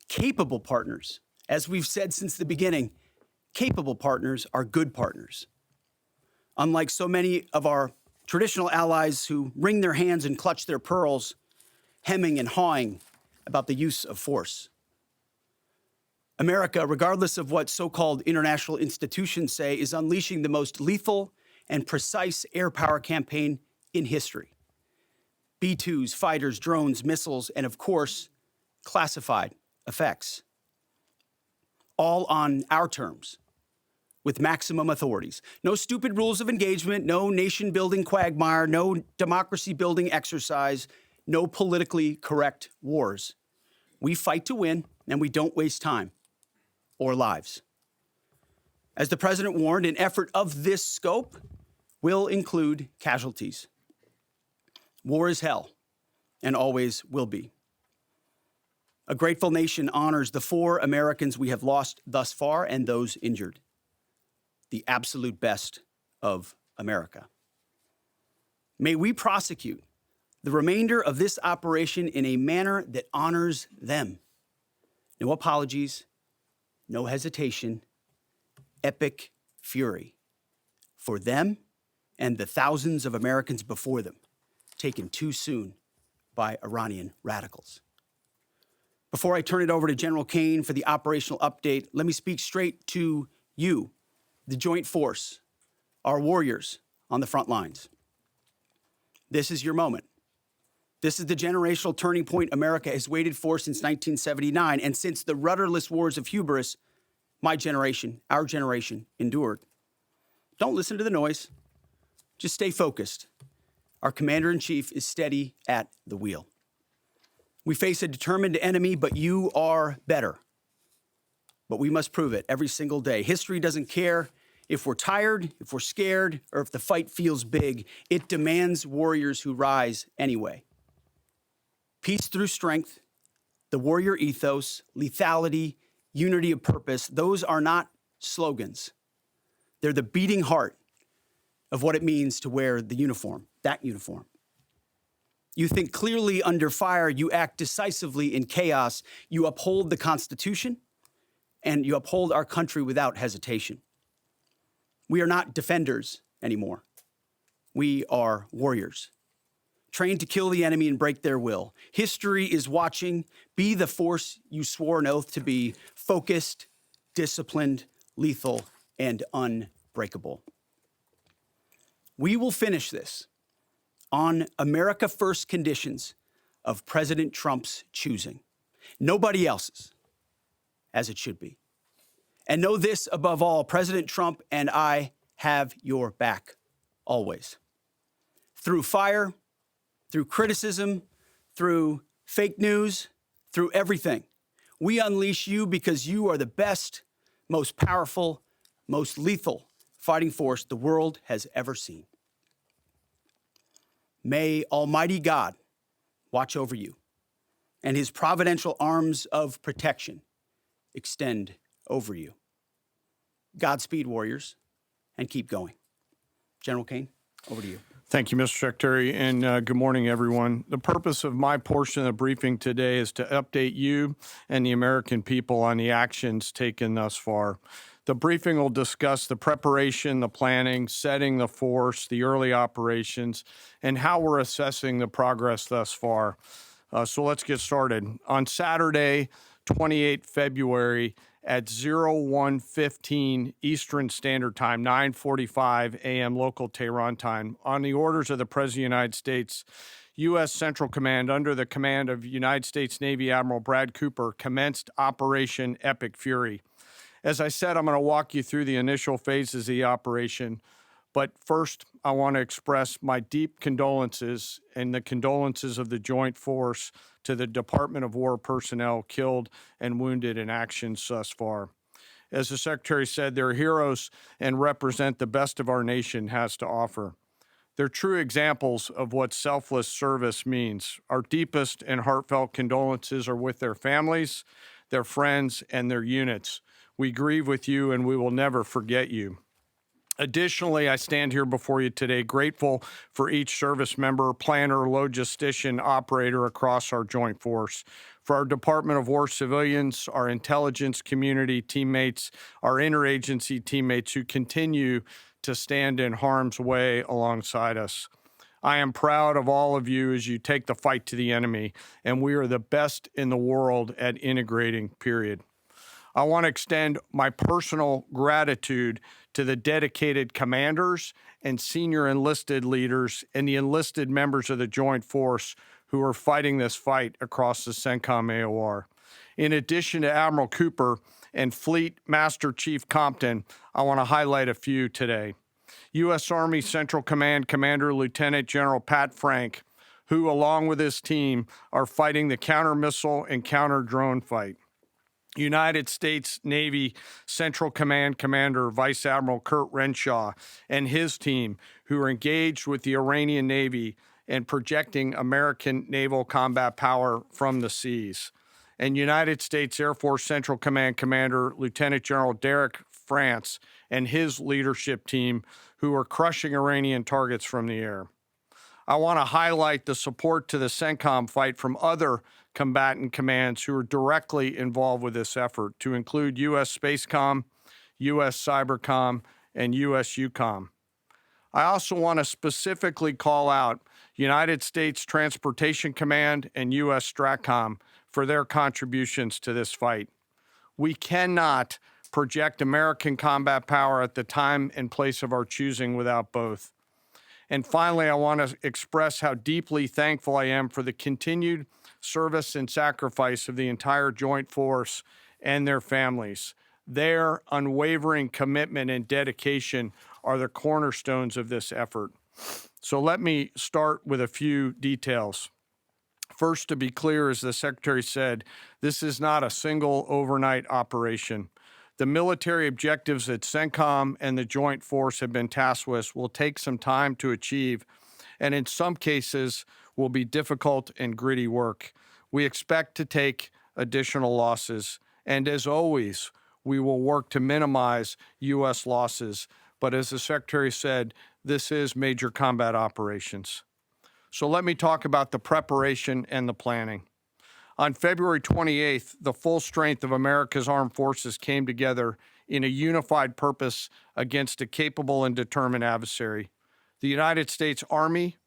Capable partners, as we've said since the beginning, capable partners are good partners. Unlike so many of our traditional allies who wring their hands and clutch their pearls, hemming and hawing about the use of force. America, regardless of what so-called international institutions say, is unleashing the most lethal and precise air power campaign in history. B-2s, fighters, drones, missiles, and of course, classified effects. All on our terms, with maximum authorities. No stupid rules of engagement, no nation-building quagmire, no democracy-building exercise, no politically correct wars. We fight to win, and we don't waste time or lives. As the president warned, an effort of this scope will include casualties. War is hell, and always will be. A grateful nation honors the 4 Americans we have lost thus far and those injured. The absolute best of America. May we prosecute the remainder of this operation in a manner that honors them. No apologies, no hesitation, epic fury for them and the thousands of Americans before them, taken too soon by Iranian radicals. Before I turn it over to General Kane for the operational update, let me speak straight to you, the Joint Force, our warriors on the front lines. This is your moment. This is the generational turning point America has waited for since 1979, and since the rudderless wars of hubris my generation, our generation, endured. Don't listen to the noise. Just stay focused. Our commander-in-chief is steady at the wheel. We face a determined enemy, but you are better. But we must prove it every single day. History doesn't care if we're tired, if we're scared, or if the fight feels big. It demands warriors who rise anyway. Peace through strength, the warrior ethos, lethality, unity of purpose, those are not slogans. They're the beating heart of what it means to wear the uniform, that uniform. You think clearly under fire, you act decisively in chaos, you uphold the Constitution, and you uphold our country without hesitation. We are not defenders anymore. We are warriors, trained to kill the enemy and break their will. History is watching. Be the force you swore an oath to be: focused, disciplined, lethal, and unbreakable. We will finish this on America First conditions of President Trump's choosing, nobody else's, as it should be. And know this above all, President Trump and I have your back, always. Through fire, through criticism, through fake news, through everything. We unleash you because you are the best, most powerful, most lethal fighting force the world has ever seen. May Almighty God watch over you and his providential arms of protection extend over you. Godspeed, warriors, and keep going. General Kane, over to you. Thank you, Mr. Secretary, and good morning, everyone. The purpose of my portion of the briefing today is to update you and the American people on the actions taken thus far. The briefing will discuss the preparation, the planning, setting the force, the early operations, and how we're assessing the progress thus far. So let's get started. On Saturday, 28 February, at 01:15 Eastern Standard Time, 9:45 a.m. local Tehran time, on the orders of the President of the United States, U.S. Central Command, under the command of United States Navy Admiral Brad Cooper, commenced Operation Epic Fury. As I said, I'm going to walk you through the initial phases of the operation. But first, I want to express my deep condolences and the condolences of the Joint Force to the Department of War personnel killed and wounded in actions thus far. As the Secretary said, they're heroes and represent the best of our nation has to offer. They're true examples of what selfless service means. Our deepest and heartfelt condolences are with their families, their friends, and their units. We grieve with you, and we will never forget you. Additionally, I stand here before you today grateful for each service member, planner, logistician, operator across our joint force, for our Department of War civilians, our intelligence community teammates, our interagency teammates who continue to stand in harm's way alongside us. I am proud of all of you as you take the fight to the enemy, and we are the best in the world at integrating, period. I want to extend my personal gratitude to the dedicated commanders and senior enlisted leaders and the enlisted members of the Joint Force who are fighting this fight across the CENTCOM AOR. In addition to Admiral Cooper and Fleet Master Chief Compton, I want to highlight a few today. U.S. Army Central Command Commander Lieutenant General Pat Frank, who, along with his team, are fighting the counter-missile and counter-drone fight. United States Navy Central Command Commander Vice Admiral Kurt Renshaw and his team, who are engaged with the Iranian Navy and projecting American naval combat power from the seas. And United States Air Force Central Command Commander Lieutenant General Derek France and his leadership team, who are crushing Iranian targets from the air. I want to highlight the support to the CENTCOM fight from other combatant commands who are directly involved with this effort, to include U.S. Spacecom, U.S. Cybercom, and U.S. UCOM. I also want to specifically call out United States Transportation Command and U.S. STRATCOM for their contributions to this fight. We cannot project American combat power at the time and place of our choosing without both. And finally, I want to express how deeply thankful I am for the continued service and sacrifice of the entire Joint Force and their families. Their unwavering commitment and dedication are the cornerstones of this effort. So let me start with a few details. First, to be clear, as the Secretary said, this is not a single overnight operation. The military objectives that CENTCOM and the Joint Force have been tasked with will take some time to achieve, and in some cases will be difficult and gritty work. We expect to take additional losses, and as always, we will work to minimize U.S. losses but as the Secretary said, this is major combat operations. So let me talk about the preparation and the planning. On February 28th, the full strength of America's armed forces came together in a unified purpose against a capable and determined adversary. The United States Army,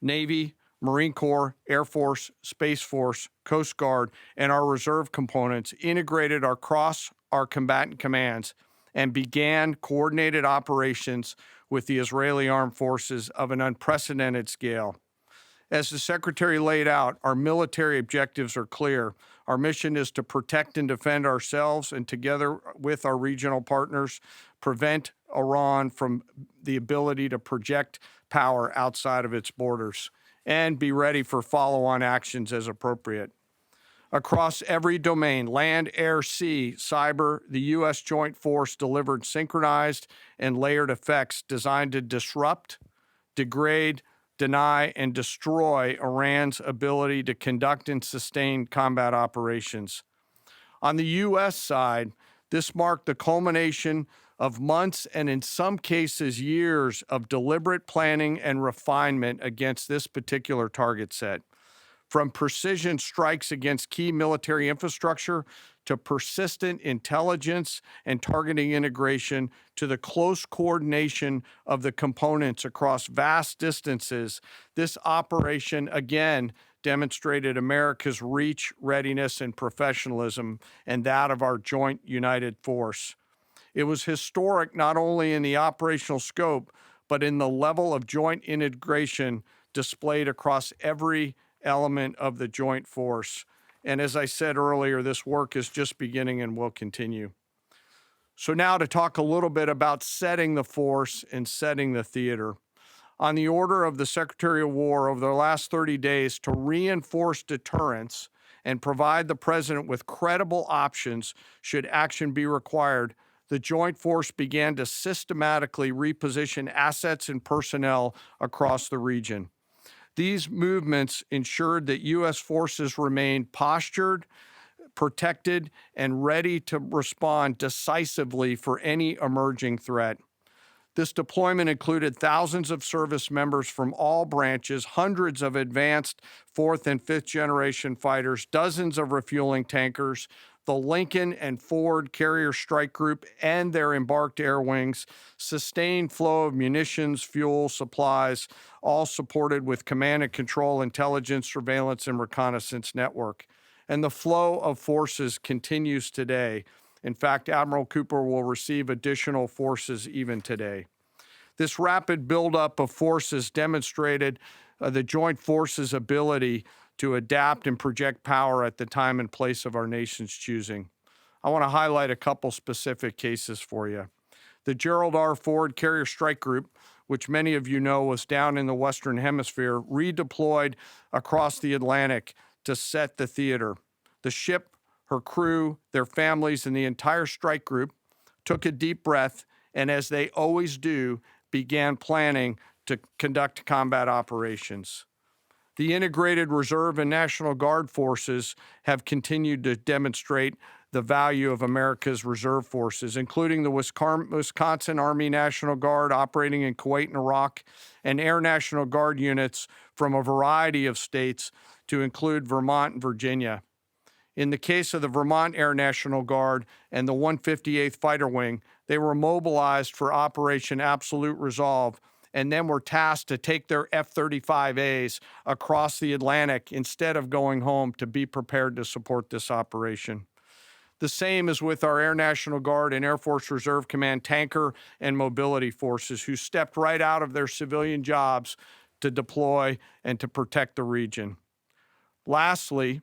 Navy, Marine Corps, Air Force, Space Force, Coast Guard, and our reserve components integrated across our combatant commands and began coordinated operations with the Israeli armed forces of an unprecedented scale. As the Secretary laid out, our military objectives are clear. Our mission is to protect and defend ourselves and, together with our regional partners, prevent Iran from the ability to project power outside of its borders and be ready for follow-on actions as appropriate. Across every domain, land, air, sea, cyber, the U.S. Joint Force delivered synchronized and layered effects designed to disrupt, degrade, deny, and destroy Iran's ability to conduct and sustain combat operations. On the U.S. side, this marked the culmination of months and in some cases years of deliberate planning and refinement against this particular target set. From precision strikes against key military infrastructure to persistent intelligence and targeting integration to the close coordination of the components across vast distances, this operation again demonstrated America's reach, readiness, and professionalism, and that of our joint united force. It was historic not only in the operational scope, but in the level of joint integration displayed across every element of the joint force. And as I said earlier, this work is just beginning and will continue. So now to talk a little bit about setting the force and setting the theater. On the order of the Secretary of War over the last 30 days to reinforce deterrence and provide the President with credible options should action be required, the Joint Force began to systematically reposition assets and personnel across the region. These movements ensured that U.S. forces remained postured, protected, and ready to respond decisively for any emerging threat. This deployment included thousands of service members from all branches, hundreds of advanced fourth and fifth generation fighters, dozens of refueling tankers, the Lincoln and Ford Carrier Strike Group and their embarked air wings, sustained flow of munitions, fuel, supplies, all supported with command and control, intelligence, surveillance, and reconnaissance network. And the flow of forces continues today. In fact, Admiral Cooper will receive additional forces even today. This rapid buildup of forces demonstrated the Joint Forces' ability to adapt and project power at the time and place of our nation's choosing. I want to highlight a couple specific cases for you. The Gerald R. Ford Carrier Strike Group, which many of you know was down in the Western Hemisphere, redeployed across the Atlantic to set the theater. The ship, her crew, their families, and the entire strike group took a deep breath and, as they always do, began planning to conduct combat operations. The integrated Reserve and National Guard forces have continued to demonstrate the value of America's reserve forces, including the Wisconsin Army National Guard operating in Kuwait and Iraq, and Air National Guard units from a variety of states to include Vermont and Virginia. In the case of the Vermont Air National Guard and the 158th Fighter Wing, they were mobilized for Operation Absolute Resolve and then were tasked to take their F-35As across the Atlantic instead of going home to be prepared to support this operation. The same is with our Air National Guard and Air Force Reserve Command tanker and mobility forces, who stepped right out of their civilian jobs to deploy and to protect the region. Lastly,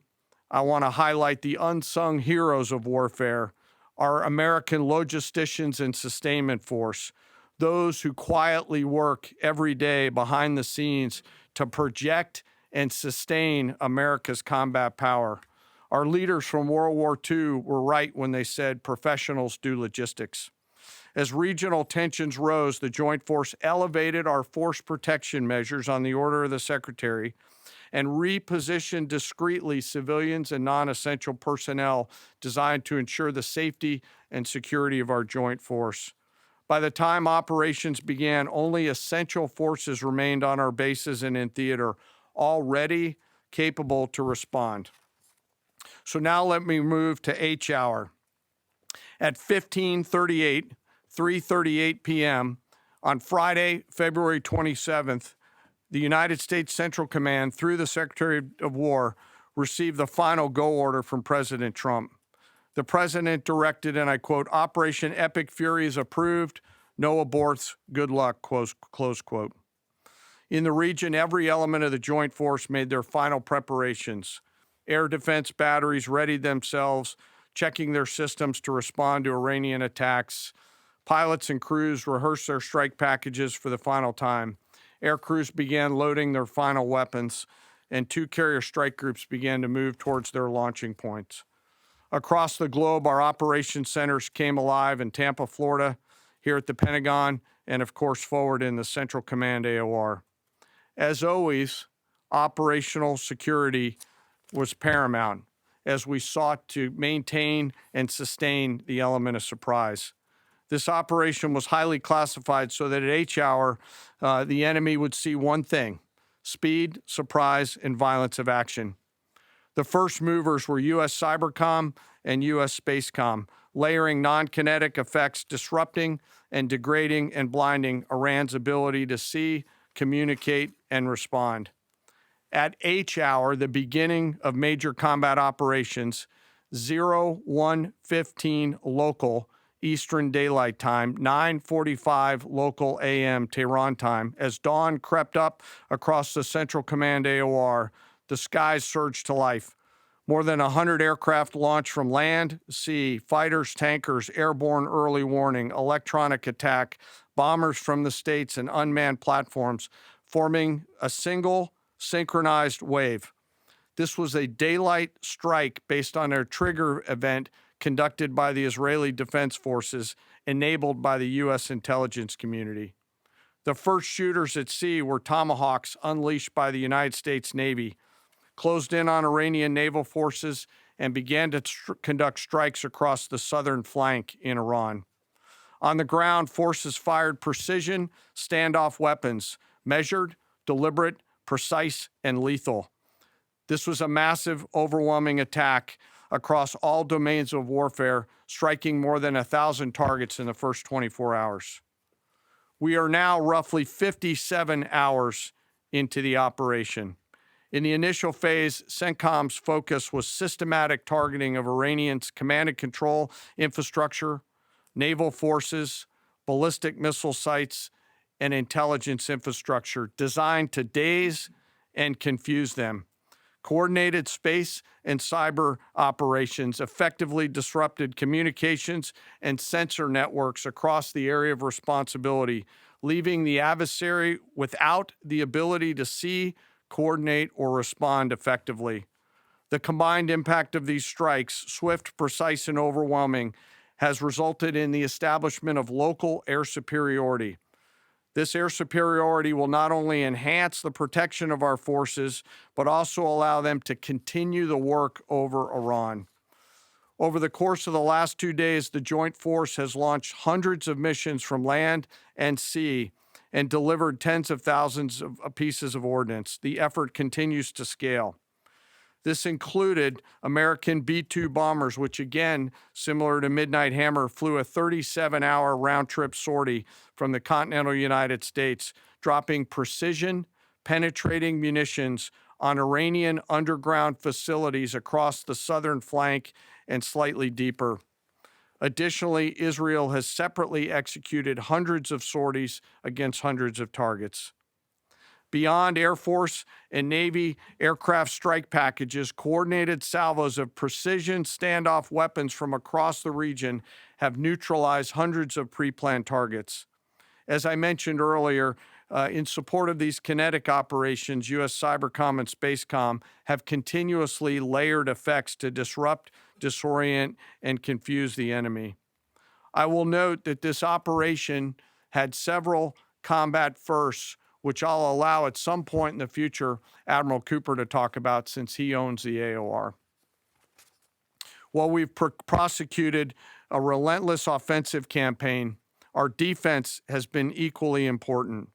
I want to highlight the unsung heroes of warfare, our American logisticians and sustainment force, those who quietly work every day behind the scenes to project and sustain America's combat power. Our leaders from World War II were right when they said professionals do logistics. As regional tensions rose, the Joint Force elevated our force protection measures on the order of the Secretary and repositioned discreetly civilians and non-essential personnel designed to ensure the safety and security of our joint force. By the time operations began, only essential forces remained on our bases and in theater, all ready, capable to respond. So now let me move to H hour. At 3:38 p.m. on Friday, February 27th, the United States Central Command, through the Secretary of War, received the final go order from President Trump. The president directed, and I quote, "Operation Epic Fury is approved. No aborts. Good luck," close quote. In the region, every element of the joint force made their final preparations. Air defense batteries readied themselves, checking their systems to respond to Iranian attacks. Pilots and crews rehearsed their strike packages for the final time. Air crews began loading their final weapons, and two carrier strike groups began to move towards their launching points. Across the globe, our operations centers came alive in Tampa, Florida, here at the Pentagon, and of course forward in the Central Command AOR. As always, operational security was paramount as we sought to maintain and sustain the element of surprise. This operation was highly classified so that at H hour, the enemy would see one thing: speed, surprise, and violence of action. The first movers were U.S. Cybercom and U.S. Spacecom, layering non-kinetic effects, disrupting and degrading and blinding Iran's ability to see, communicate, and respond. At H hour, the beginning of major combat operations, 01:15 local Eastern Daylight Time, 9:45 local AM Tehran time, as dawn crept up across the Central Command AOR, the skies surged to life. More than 100 aircraft launched from land, sea, fighters, tankers, airborne early warning, electronic attack, bombers from the States, and unmanned platforms, forming a single synchronized wave. This was a daylight strike based on a trigger event conducted by the Israeli Defense Forces, enabled by the U.S. intelligence community. The first shooters at sea were Tomahawks unleashed by the United States Navy, closed in on Iranian naval forces, and began to conduct strikes across the southern flank in Iran. On the ground, forces fired precision standoff weapons, measured, deliberate, precise, and lethal. This was a massive, overwhelming attack across all domains of warfare, striking more than 1,000 targets in the first 24 hours. We are now roughly 57 hours into the operation. In the initial phase, CENTCOM's focus was systematic targeting of Iranian's command and control infrastructure, naval forces, ballistic missile sites, and intelligence infrastructure designed to daze and confuse them. Coordinated space and cyber operations effectively disrupted communications and sensor networks across the area of responsibility, leaving the adversary without the ability to see, coordinate, or respond effectively. The combined impact of these strikes, swift, precise, and overwhelming, has resulted in the establishment of local air superiority. This air superiority will not only enhance the protection of our forces, but also allow them to continue the work over Iran. Over the course of the last 2 days, the Joint Force has launched hundreds of missions from land and sea and delivered tens of thousands of pieces of ordnance. The effort continues to scale. This included American B-2 bombers, which again, similar to Midnight Hammer, flew a 37-hour round-trip sortie from the continental United States, dropping precision, penetrating munitions on Iranian underground facilities across the southern flank and slightly deeper. Additionally, Israel has separately executed hundreds of sorties against hundreds of targets. Beyond Air Force and Navy aircraft strike packages, coordinated salvos of precision standoff weapons from across the region have neutralized hundreds of pre-planned targets. As I mentioned earlier, in support of these kinetic operations, U.S. Cybercom and Spacecom have continuously layered effects to disrupt, disorient, and confuse the enemy. I will note that this operation had several combat firsts, which I'll allow at some point in the future Admiral Cooper to talk about since he owns the AOR. While we've prosecuted a relentless offensive campaign, our defense has been equally important.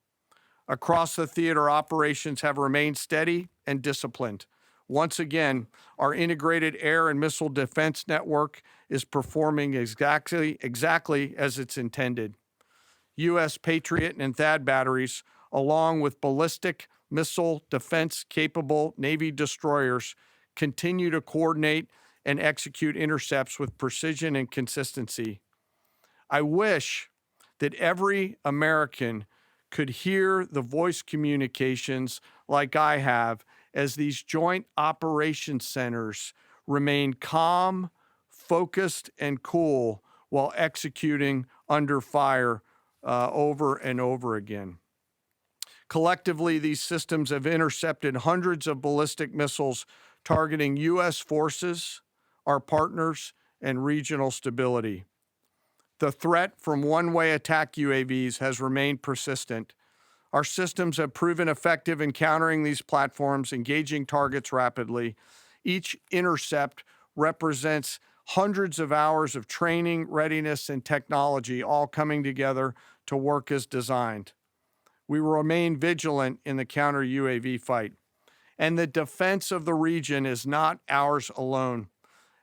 Across the theater, operations have remained steady and disciplined. Once again, our integrated air and missile defense network is performing exactly as it's intended. U.S. Patriot and THAAD batteries, along with ballistic missile defense-capable Navy destroyers, continue to coordinate and execute intercepts with precision and consistency. I wish that every American could hear the voice communications like I have as these joint operations centers remain calm, focused, and cool while executing under fire over and over again. Collectively, these systems have intercepted hundreds of ballistic missiles targeting U.S. forces, our partners, and regional stability. The threat from one-way attack UAVs has remained persistent. Our systems have proven effective in countering these platforms, engaging targets rapidly. Each intercept represents hundreds of hours of training, readiness, and technology all coming together to work as designed. We will remain vigilant in the counter UAV fight. And the defense of the region is not ours alone.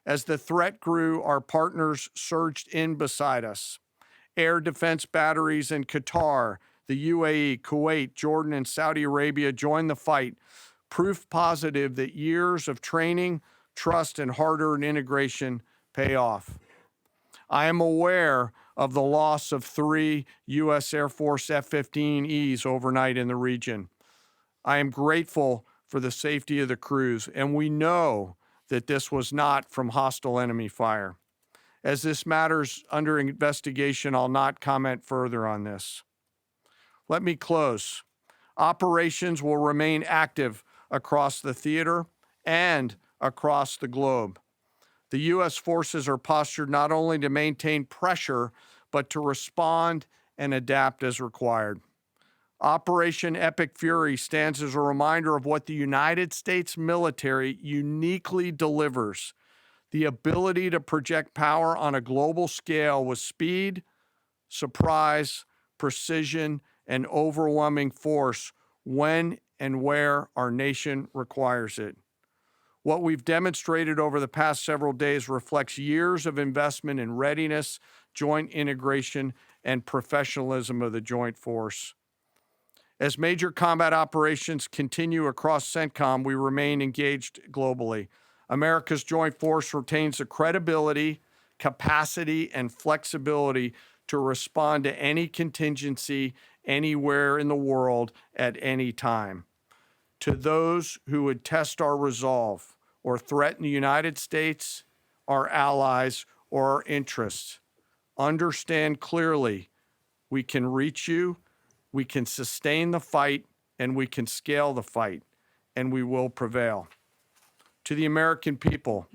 As the threat grew, our partners surged in beside us. Air defense batteries in Qatar, the UAE, Kuwait, Jordan, and Saudi Arabia joined the fight, proof positive that years of training, trust, and hard-earned integration pay off. I am aware of the loss of 3 U.S. Air Force F-15Es overnight in the region. I am grateful for the safety of the crews, and we know that this was not from hostile enemy fire. As this matter's under investigation, I'll not comment further on this. Let me close. Operations will remain active across the theater and across the globe. The U.S. forces are postured not only to maintain pressure, but to respond and adapt as required. Operation Epic Fury stands as a reminder of what the United States military uniquely delivers: the ability to project power on a global scale with speed, surprise, precision, and overwhelming force when and where our nation requires it. What we've demonstrated over the past several days reflects years of investment in readiness, joint integration, and professionalism of the joint force. As major combat operations continue across CENTCOM, we remain engaged globally. America's joint force retains the credibility, capacity, and flexibility to respond to any contingency anywhere in the world at any time. To those who would test our resolve or threaten the United States, our allies, or our interests, understand clearly we can reach you, we can sustain the fight, and we can scale the fight, and we will prevail. To the American people,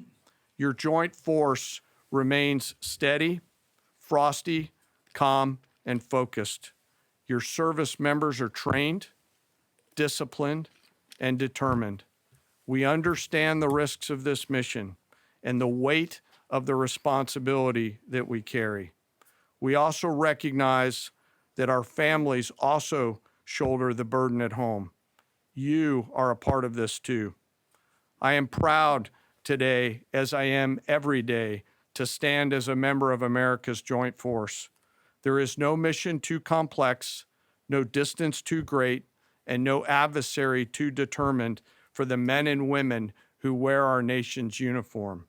your joint force remains steady, frosty, calm, and focused. Your service members are trained, disciplined, and determined. We understand the risks of this mission and the weight of the responsibility that we carry. We also recognize that our families also shoulder the burden at home. You are a part of this too. I am proud today, as I am every day, to stand as a member of America's joint force. There is no mission too complex, no distance too great, and no adversary too determined for the men and women who wear our nation's uniform.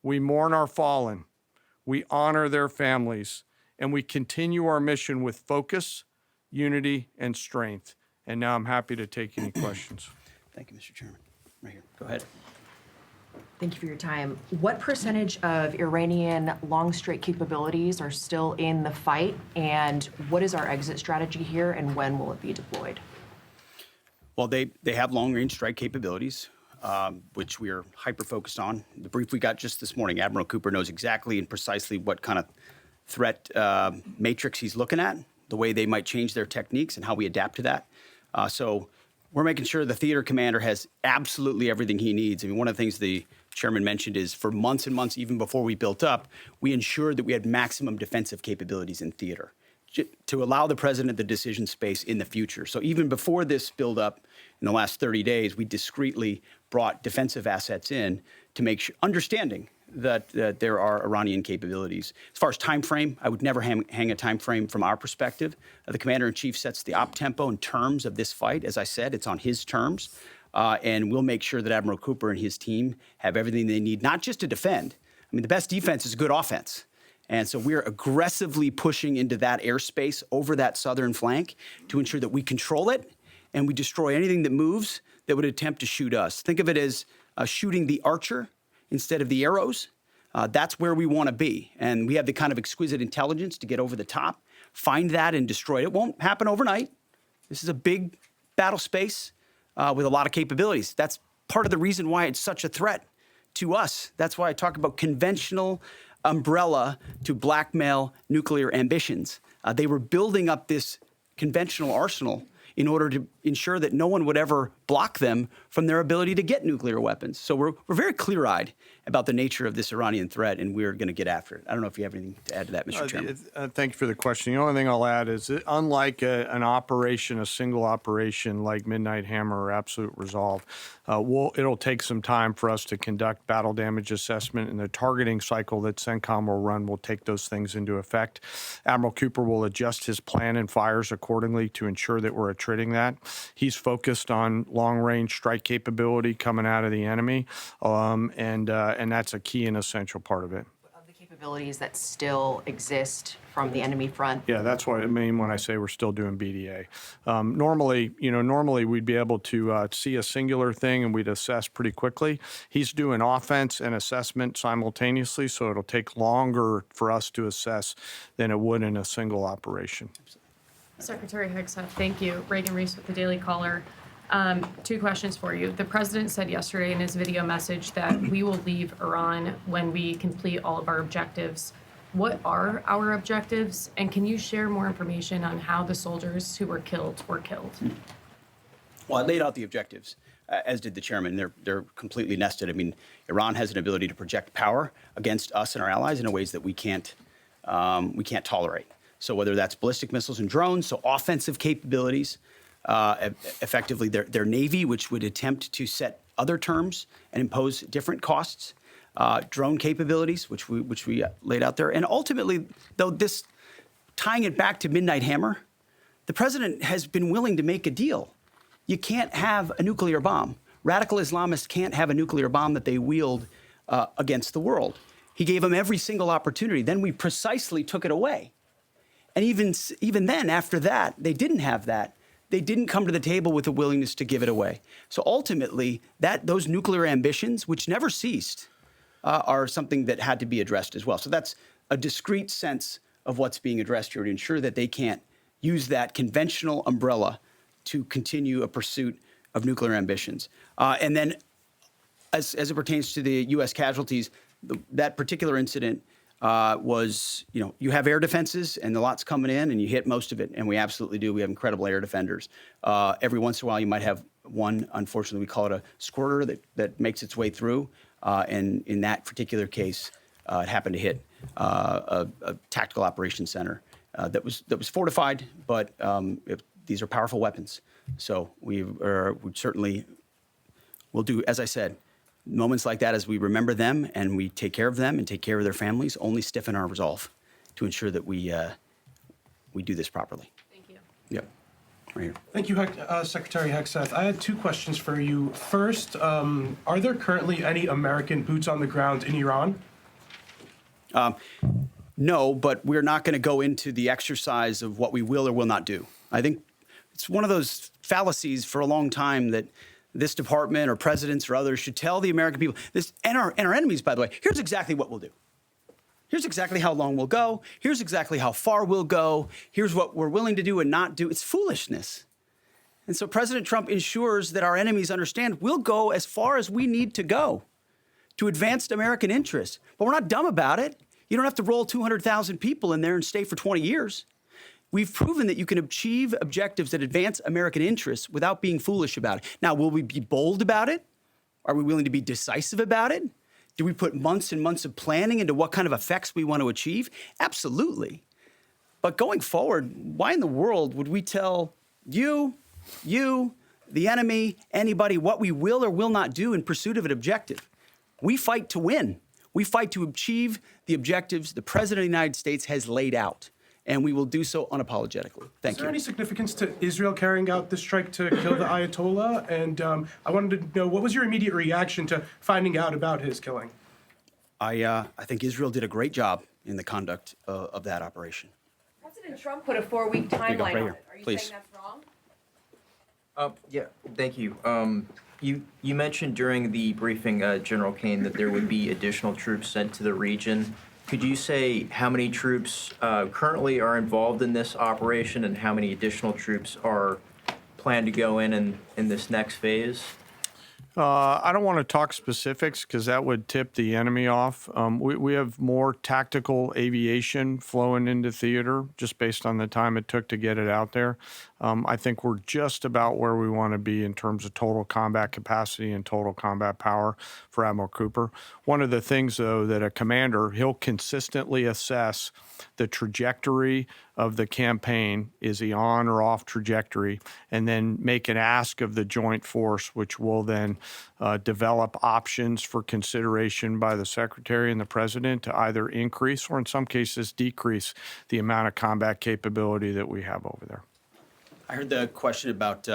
We mourn our fallen, we honor their families, and we continue our mission with focus, unity, and strength. And now I'm happy to take any questions. Thank you, Mr. Chairman. Right here. Go ahead. Thank you for your time. What percentage of Iranian long-strike capabilities are still in the fight, and what is our exit strategy here, and when will it be deployed? Well, they have long-range strike capabilities, which we are hyper-focused on. The brief we got just this morning, Admiral Cooper knows exactly and precisely what kind of threat matrix he's looking at, the way they might change their techniques, and how we adapt to that. So we're making sure the theater commander has absolutely everything he needs. I mean, one of the things the Chairman mentioned is for months and months, even before we built up, we ensured that we had maximum defensive capabilities in theater to allow the president the decision space in the future. So even before this buildup in the last 30 days, we discreetly brought defensive assets in to make sure, understanding that there are Iranian capabilities. As far as time frame, I would never hang a time frame from our perspective. The commander-in-chief sets the op tempo and terms of this fight. As I said, it's on his terms. And we'll make sure that Admiral Cooper and his team have everything they need, not just to defend. I mean, the best defense is good offense. And so we're aggressively pushing into that airspace over that southern flank to ensure that we control it and we destroy anything that moves that would attempt to shoot us. Think of it as shooting the archer instead of the arrows. That's where we want to be. And we have the kind of exquisite intelligence to get over the top, find that and destroy it. It won't happen overnight. This is a big battle space with a lot of capabilities. That's part of the reason why it's such a threat to us. That's why I talk about conventional umbrella to blackmail nuclear ambitions. They were building up this conventional arsenal in order to ensure that no one would ever block them from their ability to get nuclear weapons. So we're very clear-eyed about the nature of this Iranian threat, and we're going to get after it. I don't know if you have anything to add to that, Mr. Chairman. Thank you for the question. The only thing I'll add is that unlike an operation, a single operation like Midnight Hammer or Absolute Resolve, it'll take some time for us to conduct battle damage assessment, and the targeting cycle that CENTCOM will run will take those things into effect. Admiral Cooper will adjust his plan and fires accordingly to ensure that we're attriting that. He's focused on long-range strike capability coming out of the enemy, and that's a key and essential part of it. Of the capabilities that still exist from the enemy front. Yeah, that's what I mean when I say we're still doing BDA. Normally we'd be able to see a singular thing and we'd assess pretty quickly. He's doing offense and assessment simultaneously, so it'll take longer for us to assess than it would in a single operation. Secretary Hegseth, thank you. Reagan Reese with the Daily Caller. 2 questions for you. The president said yesterday in his video message that we will leave Iran when we complete all of our objectives. What are our objectives? And can you share more information on how the soldiers who were killed were killed? Well, I laid out the objectives, as did the chairman. They're completely nested. I mean, Iran has an ability to project power against us and our allies in ways that we can't tolerate. So whether that's ballistic missiles and drones, so offensive capabilities, effectively their Navy, which would attempt to set other terms and impose different costs, drone capabilities, which we laid out there. And ultimately, though, this tying it back to Midnight Hammer, the president has been willing to make a deal. You can't have a nuclear bomb. Radical Islamists can't have a nuclear bomb that they wield against the world. He gave them every single opportunity. Then we precisely took it away. And even then, after that, they didn't have that. They didn't come to the table with a willingness to give it away. So ultimately, those nuclear ambitions, which never ceased, are something that had to be addressed as well. So that's a discrete sense of what's being addressed here to ensure that they can't use that conventional umbrella to continue a pursuit of nuclear ambitions. And then as it pertains to the U.S. casualties, that particular incident was, you have air defenses and the lot's coming in and you hit most of it. And we absolutely do. We have incredible air defenders. Every once in a while, you might have one, unfortunately, we call it a squirter that makes its way through. And in that particular case, it happened to hit a tactical operations center that was fortified, but these are powerful weapons. So we certainly will do, as I said, moments like that, as we remember them and we take care of them and take care of their families, only stiffen our resolve to ensure that we do this properly. Thank you. Yep. Right here. Thank you, Secretary Hegseth. I had 2 questions for you. First, are there currently any American boots on the ground in Iran? No, but we're not going to go into the exercise of what we will or will not do. I think it's one of those fallacies for a long time that this department or presidents or others should tell the American people this, and our enemies, by the way, here's exactly what we'll do. Here's exactly how long we'll go. Here's exactly how far we'll go. Here's what we're willing to do and not do. It's foolishness. And so President Trump ensures that our enemies understand we'll go as far as we need to go to advance American interests. But we're not dumb about it. You don't have to roll 200,000 people in there and stay for 20 years. We've proven that you can achieve objectives that advance American interests without being foolish about it. Now, will we be bold about it? Are we willing to be decisive about it? Do we put months and months of planning into what kind of effects we want to achieve? Absolutely. But going forward, why in the world would we tell you, the enemy, anybody, what we will or will not do in pursuit of an objective? We fight to win. We fight to achieve the objectives the President of the United States has laid out, and we will do so unapologetically. Thank Is there you. any significance to Israel carrying out this strike to kill the Ayatollah? And I wanted to know, what was your immediate reaction to finding out about his killing? I think Israel did a great job in the conduct of that operation. President Trump put a 4-week Here you go, timeline right on here, it. Are you please. saying that's wrong? Yeah, thank you. You mentioned during the briefing, General Kane, that there would be additional troops sent to the region. Could you say how many troops currently are involved in this operation and how many additional troops are planned to go in this next phase? I don't want to talk specifics because that would tip the enemy off. We have more tactical aviation flowing into theater just based on the time it took to get it out there. I think we're just about where we want to be in terms of total combat capacity and total combat power for Admiral Cooper. One of the things, though, that a commander, he'll consistently assess the trajectory of the campaign. Is he on or off trajectory? And then make an ask of the joint force, which will then develop options for consideration by the Secretary and the President to either increase or in some cases decrease the amount of combat capability that we have over there. I heard the question about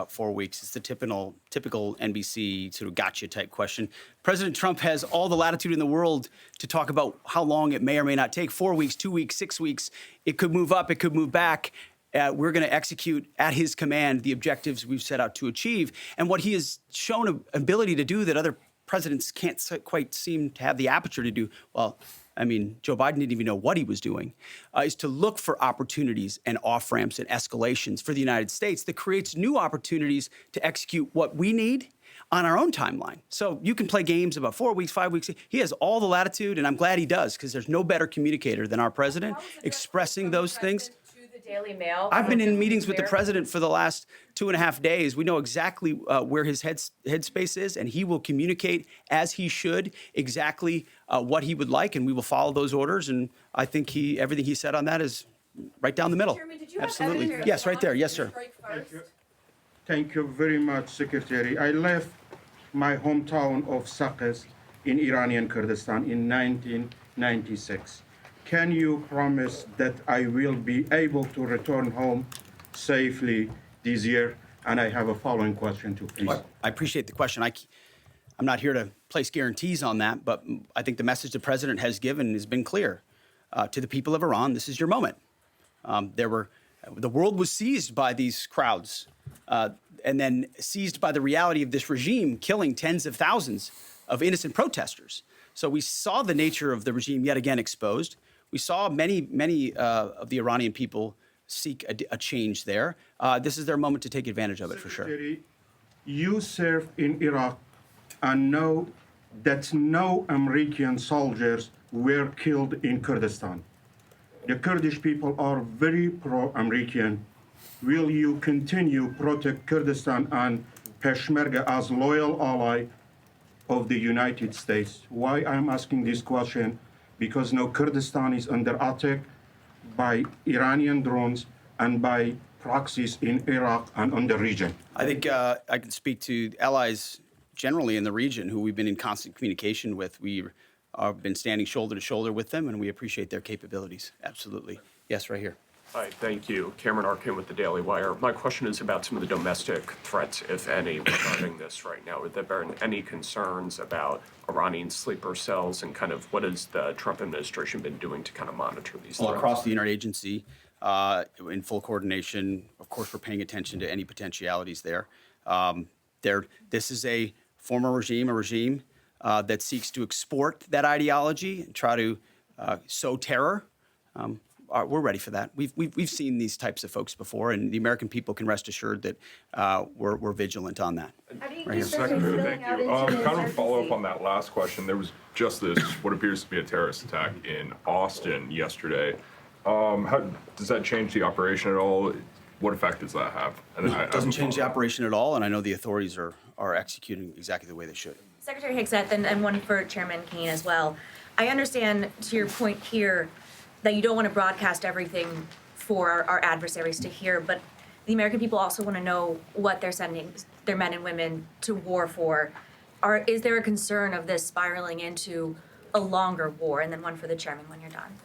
4 weeks. It's the typical NBC sort of gotcha type question. President Trump has all the latitude in the world to talk about how long it may or may not take. 4 weeks, 2 weeks, 6 weeks. It could move up. It could move back. We're going to execute at his command the objectives we've set out to achieve. And what he has shown an ability to do that other presidents can't quite seem to have the aperture to do, well, I mean, Joe Biden didn't even know what he was doing, is to look for opportunities and off-ramps and escalations for the United States that creates new opportunities to execute what we need on our own timeline. So you can play games about 4 weeks, 5 weeks. He has all the latitude, and I'm glad he does, because there's no better communicator than our president expressing those things. Daily Mail. I've been in meetings with the president for the last 2.5 days. We know exactly where his headspace is, and he will communicate as he should exactly what he would like, and we will follow those orders. And I think everything he said on that is right down the middle. Chairman, did you Absolutely. have Yes, right there. Yes, sir. Thank you very much, Secretary. I left my hometown of Sakis in Iranian Kurdistan in 1996. Can you promise that I will be able to return home safely this year? And I have a following question too, please. Well, I appreciate the question. I'm not here to place guarantees on that, but I think the message the president has given has been clear. To the people of Iran, this is your moment. The world was seized by these crowds and then seized by the reality of this regime killing tens of thousands of innocent protesters. So we saw the nature of the regime yet again exposed. We saw many of the Iranian people seek a change there. This is their moment to take advantage of it, for sure. Secretary, you served in Iraq and know that no American soldiers were killed in Kurdistan. The Kurdish people are very pro-American. Will you continue protect Kurdistan and Peshmerga as loyal ally of the United States? Why I'm asking this question? Because now Kurdistan is under attack by Iranian drones and by proxies in Iraq and on the region. I think I can speak to allies generally in the region who we've been in constant communication with. We've been standing shoulder to shoulder with them, and we appreciate their capabilities. Absolutely. Yes, right here. Hi, thank you. Cameron Arkin with the Daily Wire. My question is about some of the domestic threats, if any, regarding this right now. Have there been any concerns about Iranian sleeper cells and kind of what has the Trump administration been doing to kind of monitor these threats? Across the interagency, in full coordination, of course, we're paying attention to any potentialities there. This is a former regime, a regime that seeks to export that ideology and try to sow terror. We're ready for that. We've seen these types of folks before, and the American people can rest assured that we're vigilant on that. Secretary, thank you. Kind of a follow-up on that last question. There was just this, what appears to be a terrorist attack in Austin yesterday. How does that change the operation at all? what effect does that have? And No, it doesn't change the operation at all, and I know the authorities are executing exactly the way they should. Secretary Hegseth, and one for Chairman Kane as well. I understand, to your point here, that you don't want to broadcast everything for our adversaries to hear, but the American people also want to know what they're sending their men and women to war for. Is there a concern of this spiraling into a longer war? And then one for the chairman when you're done.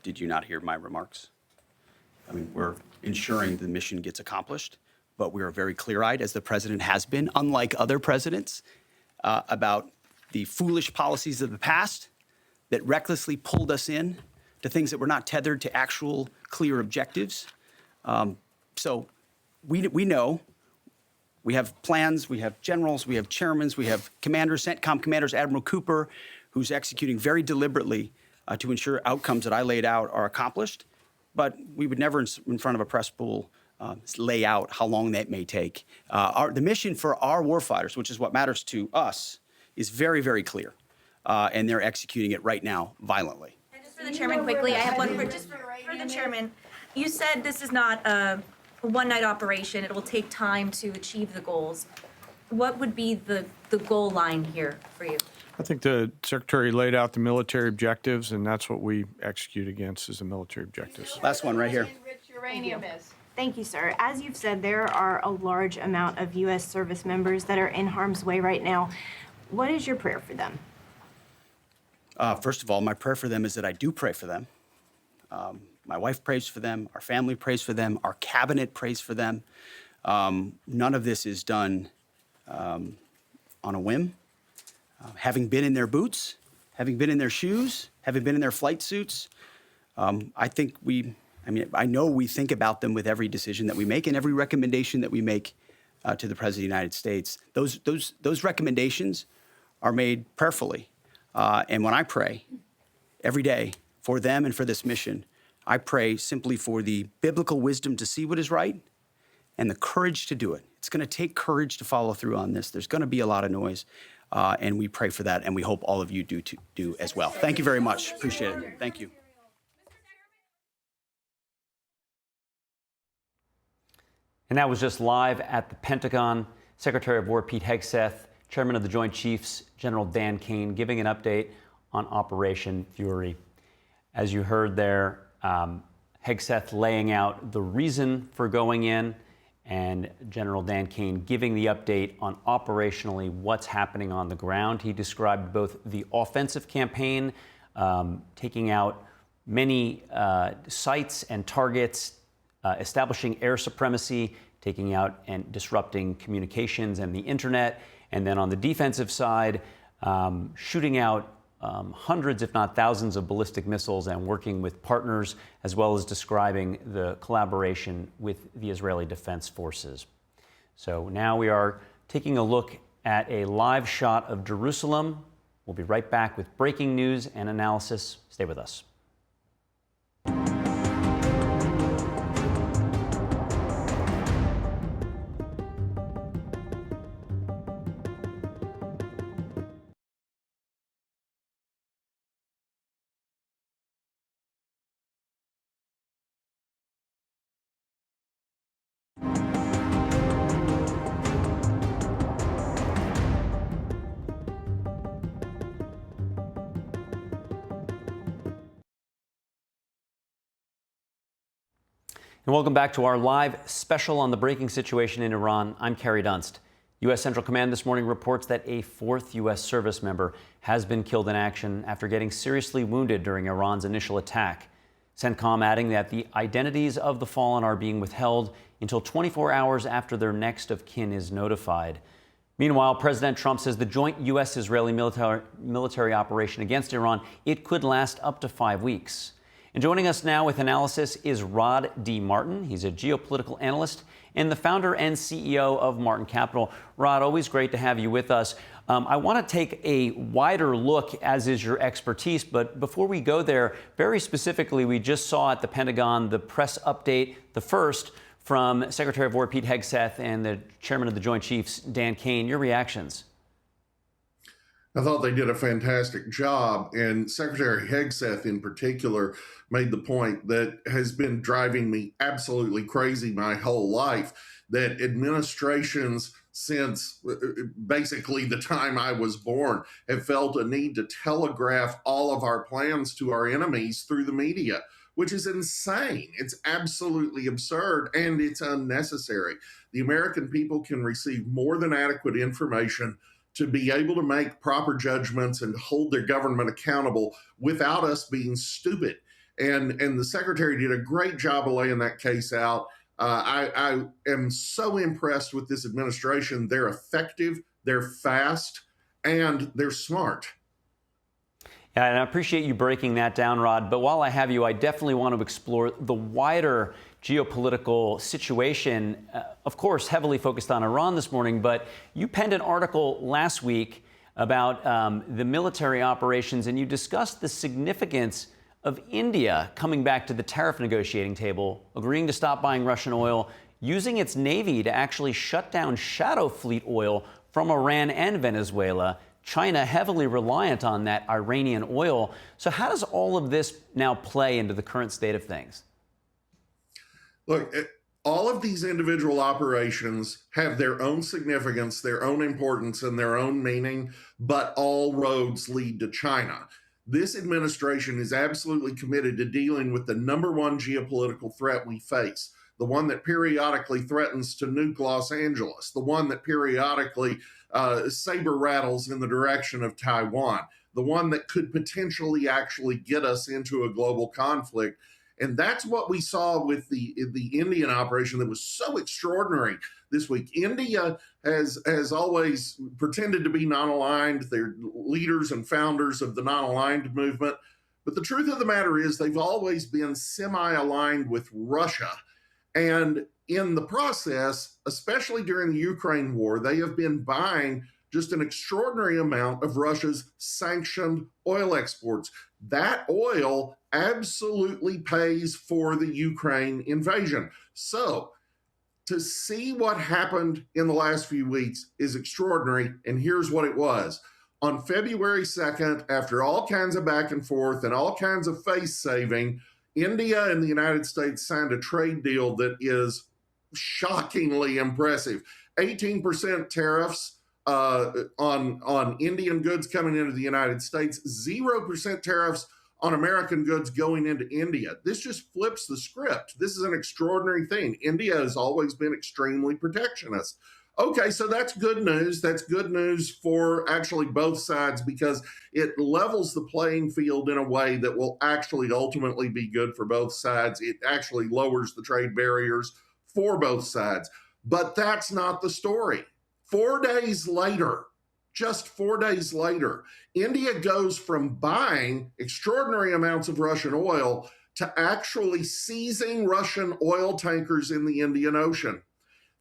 Did you not hear my remarks? I mean, we're ensuring the mission gets accomplished, but we are very clear-eyed, as the president has been, unlike other presidents, about the foolish policies of the past that recklessly pulled us in to things that were not tethered to actual clear objectives. So we know. We have plans, we have generals, we have chairmen, we have commanders, CENTCOM commanders, Admiral Cooper, who's executing very deliberately to ensure outcomes that I laid out are accomplished. But we would never, in front of a press pool, lay out how long that may take. The mission for our warfighters, which is what matters to us, is very, very clear. And they're executing it right now violently. And just for the chairman quickly, I have one for the chairman. You said this is not a one-night operation. It will take time to achieve the goals. What would be the goal line here for you? I think the Secretary laid out the military objectives, and that's what we execute against is the military objectives. Last one right here. Uranium is. Thank you, sir. As you've said, there are a large amount of U.S. service members that are in harm's way right now. What is your prayer for them? First of all, my prayer for them is that I do pray for them. My wife prays for them. Our family prays for them. Our cabinet prays for them. None of this is done on a whim. Having been in their boots, having been in their shoes, having been in their flight suits, I know we think about them with every decision that we make and every recommendation that we make to the President of the United States. Those recommendations are made prayerfully. And when I pray every day for them and for this mission, I pray simply for the biblical wisdom to see what is right and the courage to do it. It's going to take courage to follow through on this. There's going to be a lot of noise, and we pray for that, and we hope all of you do as well. Thank you very much. Appreciate it. Thank you. And that was just live at the Pentagon. Secretary of War Pete Hegseth, Chairman of the Joint Chiefs General Dan Kane, giving an update on Operation Fury. As you heard there, Hegseth laying out the reason for going in, and General Dan Kane giving the update on operationally what's happening on the ground. He described both the offensive campaign, taking out many sites and targets, establishing air supremacy, taking out and disrupting communications and the internet, and then on the defensive side, shooting out hundreds, if not thousands, of ballistic missiles and working with partners, as well as describing the collaboration with the Israeli Defense Forces. So now we are taking a look at a live shot of Jerusalem. We'll be right back with breaking news and analysis. Stay with us. And welcome back to our live special on the breaking situation in Iran. I'm Kerry Dunst. U.S. Central Command this morning reports that a fourth U.S. service member has been killed in action after getting seriously wounded during Iran's initial attack. CENTCOM adding that the identities of the fallen are being withheld until 24 hours after their next of kin is notified. Meanwhile, President Trump says the joint U.S.-Israeli military operation against Iran, it could last up to 5 weeks. And joining us now with analysis is Rod D. Martin. He's a geopolitical analyst and the founder and CEO of Martin Capital. Rod, always great to have you with us. I want to take a wider look, as is your expertise, but before we go there, very specifically, we just saw at the Pentagon the press update, the first from Secretary of War Pete Hegseth and the Chairman of the Joint Chiefs, Dan Kane. Your reactions? I thought they did a fantastic job, and Secretary Hegseth in particular made the point that has been driving me absolutely crazy my whole life, that administrations since basically the time I was born have felt a need to telegraph all of our plans to our enemies through the media, which is insane. It's absolutely absurd, and it's unnecessary. The American people can receive more than adequate information to be able to make proper judgments and hold their government accountable without us being stupid. And the secretary did a great job of laying that case out. I am so impressed with this administration. They're effective, they're fast, and they're smart. Yeah, and I appreciate you breaking that down, Rod. But while I have you, I definitely want to explore the wider geopolitical situation, of course, heavily focused on Iran this morning. But you penned an article last week about the military operations, and you discussed the significance of India coming back to the tariff negotiating table, agreeing to stop buying Russian oil, using its navy to actually shut down shadow fleet oil from Iran and Venezuela. China heavily reliant on that Iranian oil. So how does all of this now play into the current state of things? Look, all of these individual operations have their own significance, their own importance, and their own meaning, but all roads lead to China. This administration is absolutely committed to dealing with the number one geopolitical threat we face, the one that periodically threatens to nuke Los Angeles, the one that periodically saber rattles in the direction of Taiwan, the one that could potentially actually get us into a global conflict. And that's what we saw with the Indian operation that was so extraordinary this week. India has always pretended to be non-aligned. They're leaders and founders of the non-aligned movement. But the truth of the matter is they've always been semi-aligned with Russia. And in the process, especially during the Ukraine war, they have been buying just an extraordinary amount of Russia's sanctioned oil exports. That oil absolutely pays for the Ukraine invasion. So to see what happened in the last few weeks is extraordinary, and here's what it was. On February 2nd, after all kinds of back and forth and all kinds of face saving, India and the United States signed a trade deal that is shockingly impressive. 18% tariffs on Indian goods coming into the United States, 0% tariffs on American goods going into India. This just flips the script. This is an extraordinary thing. India has always been extremely protectionist. Okay, so that's good news. That's good news for actually both sides because it levels the playing field in a way that will actually ultimately be good for both sides. It actually lowers the trade barriers for both sides. But that's not the story. 4 days later, just 4 days later, India goes from buying extraordinary amounts of Russian oil to actually seizing Russian oil tankers in the Indian Ocean.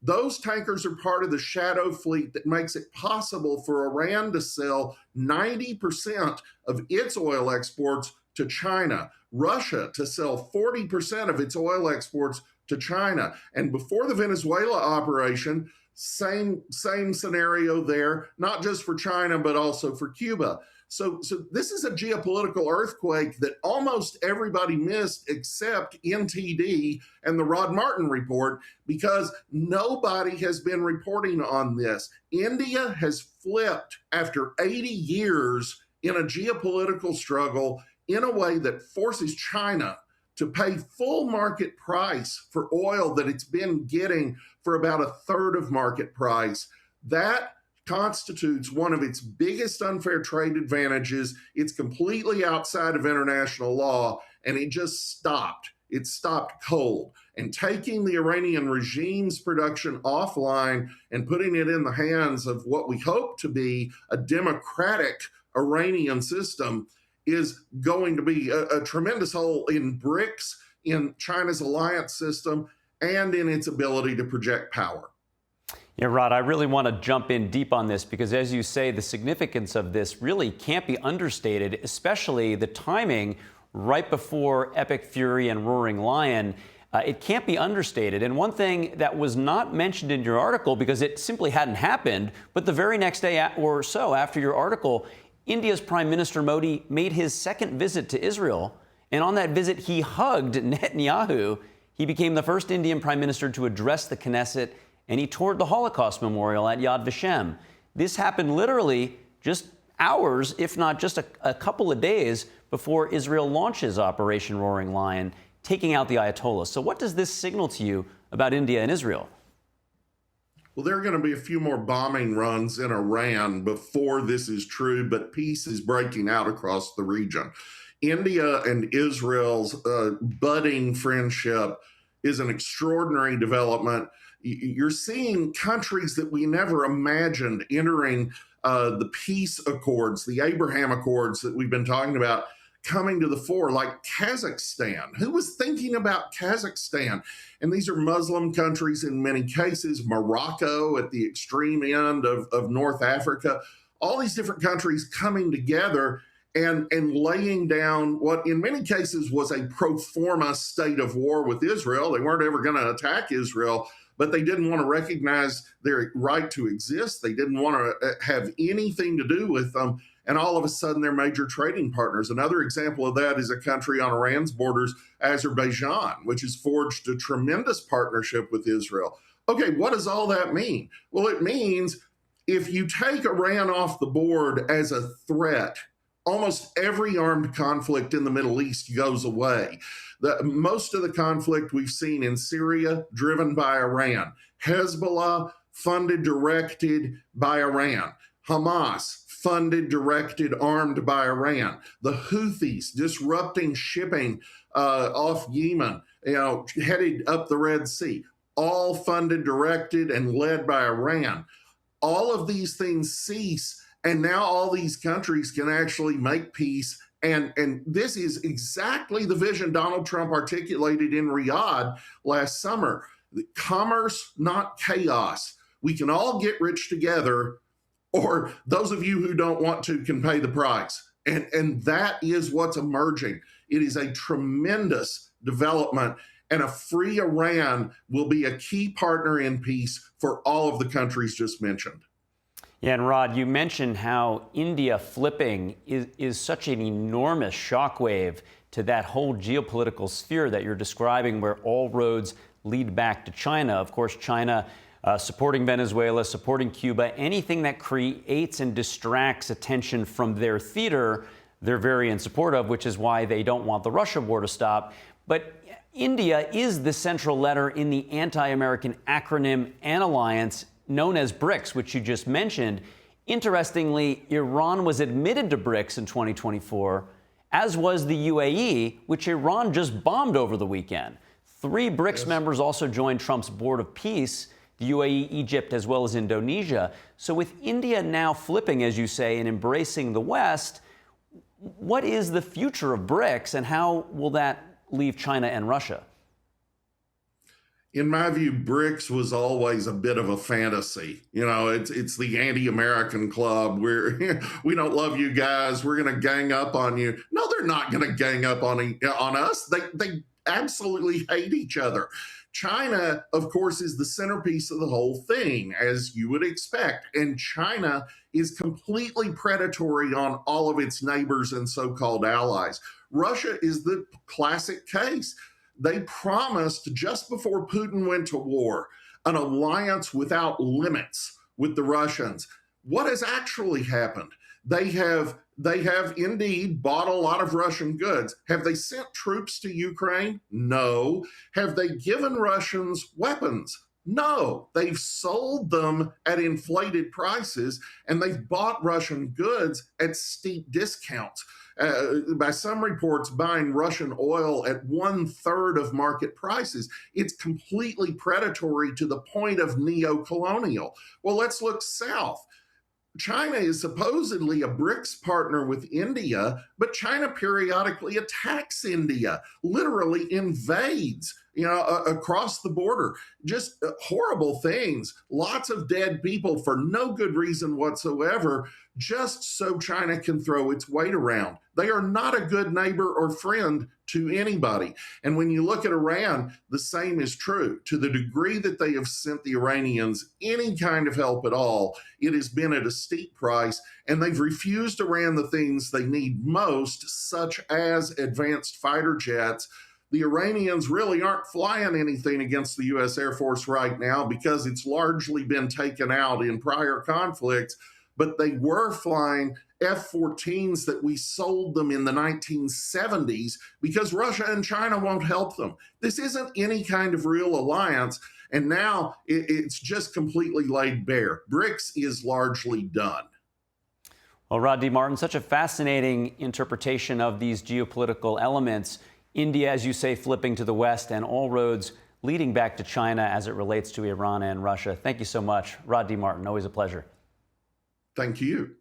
Those tankers are part of the shadow fleet that makes it possible for Iran to sell 90% of its oil exports to China, Russia to sell 40% of its oil exports to China. And before the Venezuela operation, same scenario there, not just for China, but also for Cuba. So this is a geopolitical earthquake that almost everybody missed except NTD and the Rod Martin report because nobody has been reporting on this. India has flipped after 80 years in a geopolitical struggle in a way that forces China to pay full market price for oil that it's been getting for about a third of market price. That constitutes one of its biggest unfair trade advantages. It's completely outside of international law, and it just stopped. It stopped cold. And taking the Iranian regime's production offline and putting it in the hands of what we hope to be a democratic Iranian system is going to be a tremendous hole in bricks in China's alliance system and in its ability to project power. Yeah, Rod, I really want to jump in deep on this because, as you say, the significance of this really can't be understated, especially the timing right before Epic Fury and Roaring Lion. It can't be understated. And one thing that was not mentioned in your article, because it simply hadn't happened, but the very next day or so after your article, India's Prime Minister Modi made his second visit to Israel. And on that visit, he hugged Netanyahu. He became the first Indian Prime Minister to address the Knesset, and he toured the Holocaust Memorial at Yad Vashem. This happened literally just hours, if not just a couple of days, before Israel launches Operation Roaring Lion, taking out the Ayatollah. So what does this signal to you about India and Israel? Well, there are going to be a few more bombing runs in Iran before this is true, but peace is breaking out across the region. India and Israel's budding friendship is an extraordinary development. You're seeing countries that we never imagined entering the peace accords, the Abraham Accords that we've been talking about, coming to the fore, like Kazakhstan. Who was thinking about Kazakhstan? And these are Muslim countries in many cases, Morocco at the extreme end of North Africa, all these different countries coming together and laying down what in many cases was a pro forma state of war with Israel. They weren't ever going to attack Israel, but they didn't want to recognize their right to exist. They didn't want to have anything to do with them. And all of a sudden, they're major trading partners. Another example of that is a country on Iran's borders, Azerbaijan, which has forged a tremendous partnership with Israel. Okay, what does all that mean? Well, it means if you take Iran off the board as a threat, almost every armed conflict in the Middle East goes away. Most of the conflict we've seen in Syria, driven by Iran. Hezbollah, funded, directed by Iran. Hamas, funded, directed, armed by Iran. The Houthis disrupting shipping off Yemen, headed up the Red Sea. All funded, directed, and led by Iran. All of these things cease, and now all these countries can actually make peace. And this is exactly the vision Donald Trump articulated in Riyadh last summer. Commerce, not chaos. We can all get rich together, or those of you who don't want to can pay the price. And that is what's emerging. It is a tremendous development, and a free Iran will be a key partner in peace for all of the countries just mentioned. Yeah, and Rod, you mentioned how India flipping is such an enormous shockwave to that whole geopolitical sphere that you're describing, where all roads lead back to China. Of course, China supporting Venezuela, supporting Cuba, anything that creates and distracts attention from their theater, they're very in support of, which is why they don't want the Russia war to stop. But India is the central letter in the anti-American acronym and alliance known as BRICS, which you just mentioned. Interestingly, Iran was admitted to BRICS in 2024, as was the UAE, which Iran just bombed over the weekend. 3 BRICS members also joined Trump's Board of Peace, the UAE, Egypt, as well as Indonesia. So with India now flipping, as you say, and embracing the West, what is the future of BRICS, and how will that leave China and Russia? In my view, BRICS was always a bit of a fantasy. It's the anti-American club where we don't love you guys. We're going to gang up on you. No, they're not going to gang up on us. They absolutely hate each other. China, of course, is the centerpiece of the whole thing, as you would expect. And China is completely predatory on all of its neighbors and so-called allies. Russia is the classic case. They promised just before Putin went to war an alliance without limits with the Russians. What has actually happened? They have indeed bought a lot of Russian goods. Have they sent troops to Ukraine? No. Have they given Russians weapons? No. They've sold them at inflated prices, and they've bought Russian goods at steep discounts. By some reports, buying Russian oil at 1/3 of market prices. It's completely predatory to the point of neo-colonial. Well, let's look south. China is supposedly a BRICS partner with India, but China periodically attacks India, literally invades across the border. Just horrible things. Lots of dead people for no good reason whatsoever, just so China can throw its weight around. They are not a good neighbor or friend to anybody. And when you look at Iran, the same is true. To the degree that they have sent the Iranians any kind of help at all, it has been at a steep price, and they've refused Iran the things they need most, such as advanced fighter jets. The Iranians really aren't flying anything against the U.S. Air Force right now because it's largely been taken out in prior conflicts, but they were flying F-14s that we sold them in the 1970s because Russia and China won't help them. This isn't any kind of real alliance, and now it's just completely laid bare. BRICS is largely done. Well, Rod D. Martin, such a fascinating interpretation of these geopolitical elements. India, as you say, flipping to the west, and all roads leading back to China as it relates to Iran and Russia. Thank you so much. Rod D. Martin, always a pleasure. Thank you.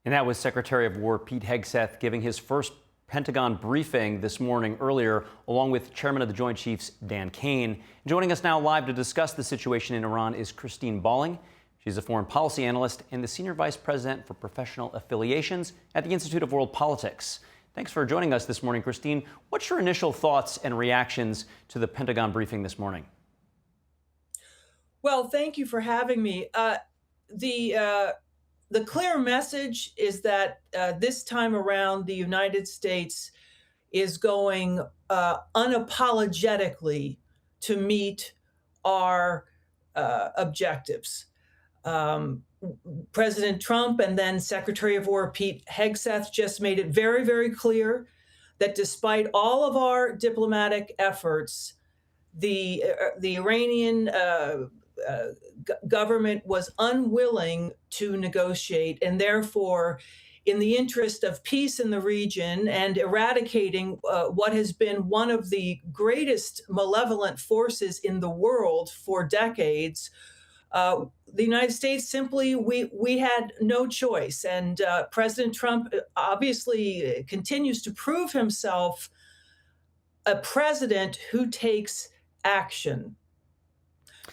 And that was Secretary of War Pete Hegseth giving his first Pentagon briefing this morning earlier, along with Chairman of the Joint Chiefs, Dan Kane. Joining us now live to discuss the situation in Iran is Christine Balling. She's a foreign policy analyst and the Senior Vice President for Professional Affiliations at the Institute of World Politics. Thanks for joining us this morning, Christine. What's your initial thoughts and reactions to the Pentagon briefing this morning? Well, thank you for having me. The clear message is that this time around, the United States is going unapologetically to meet our objectives. President Trump and then Secretary of War Pete Hegseth just made it very, very clear that despite all of our diplomatic efforts, the Iranian government was unwilling to negotiate, and therefore, in the interest of peace in the region and eradicating what has been one of the greatest malevolent forces in the world for decades, the United States simply, we had no choice. And President Trump obviously continues to prove himself a president who takes action.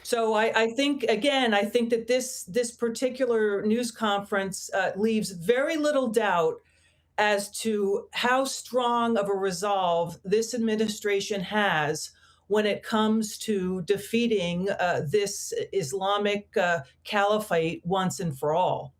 So I think, again, I think that this particular news conference leaves very little doubt as to how strong of a resolve this administration has when it comes to defeating this Islamic caliphate once and for all.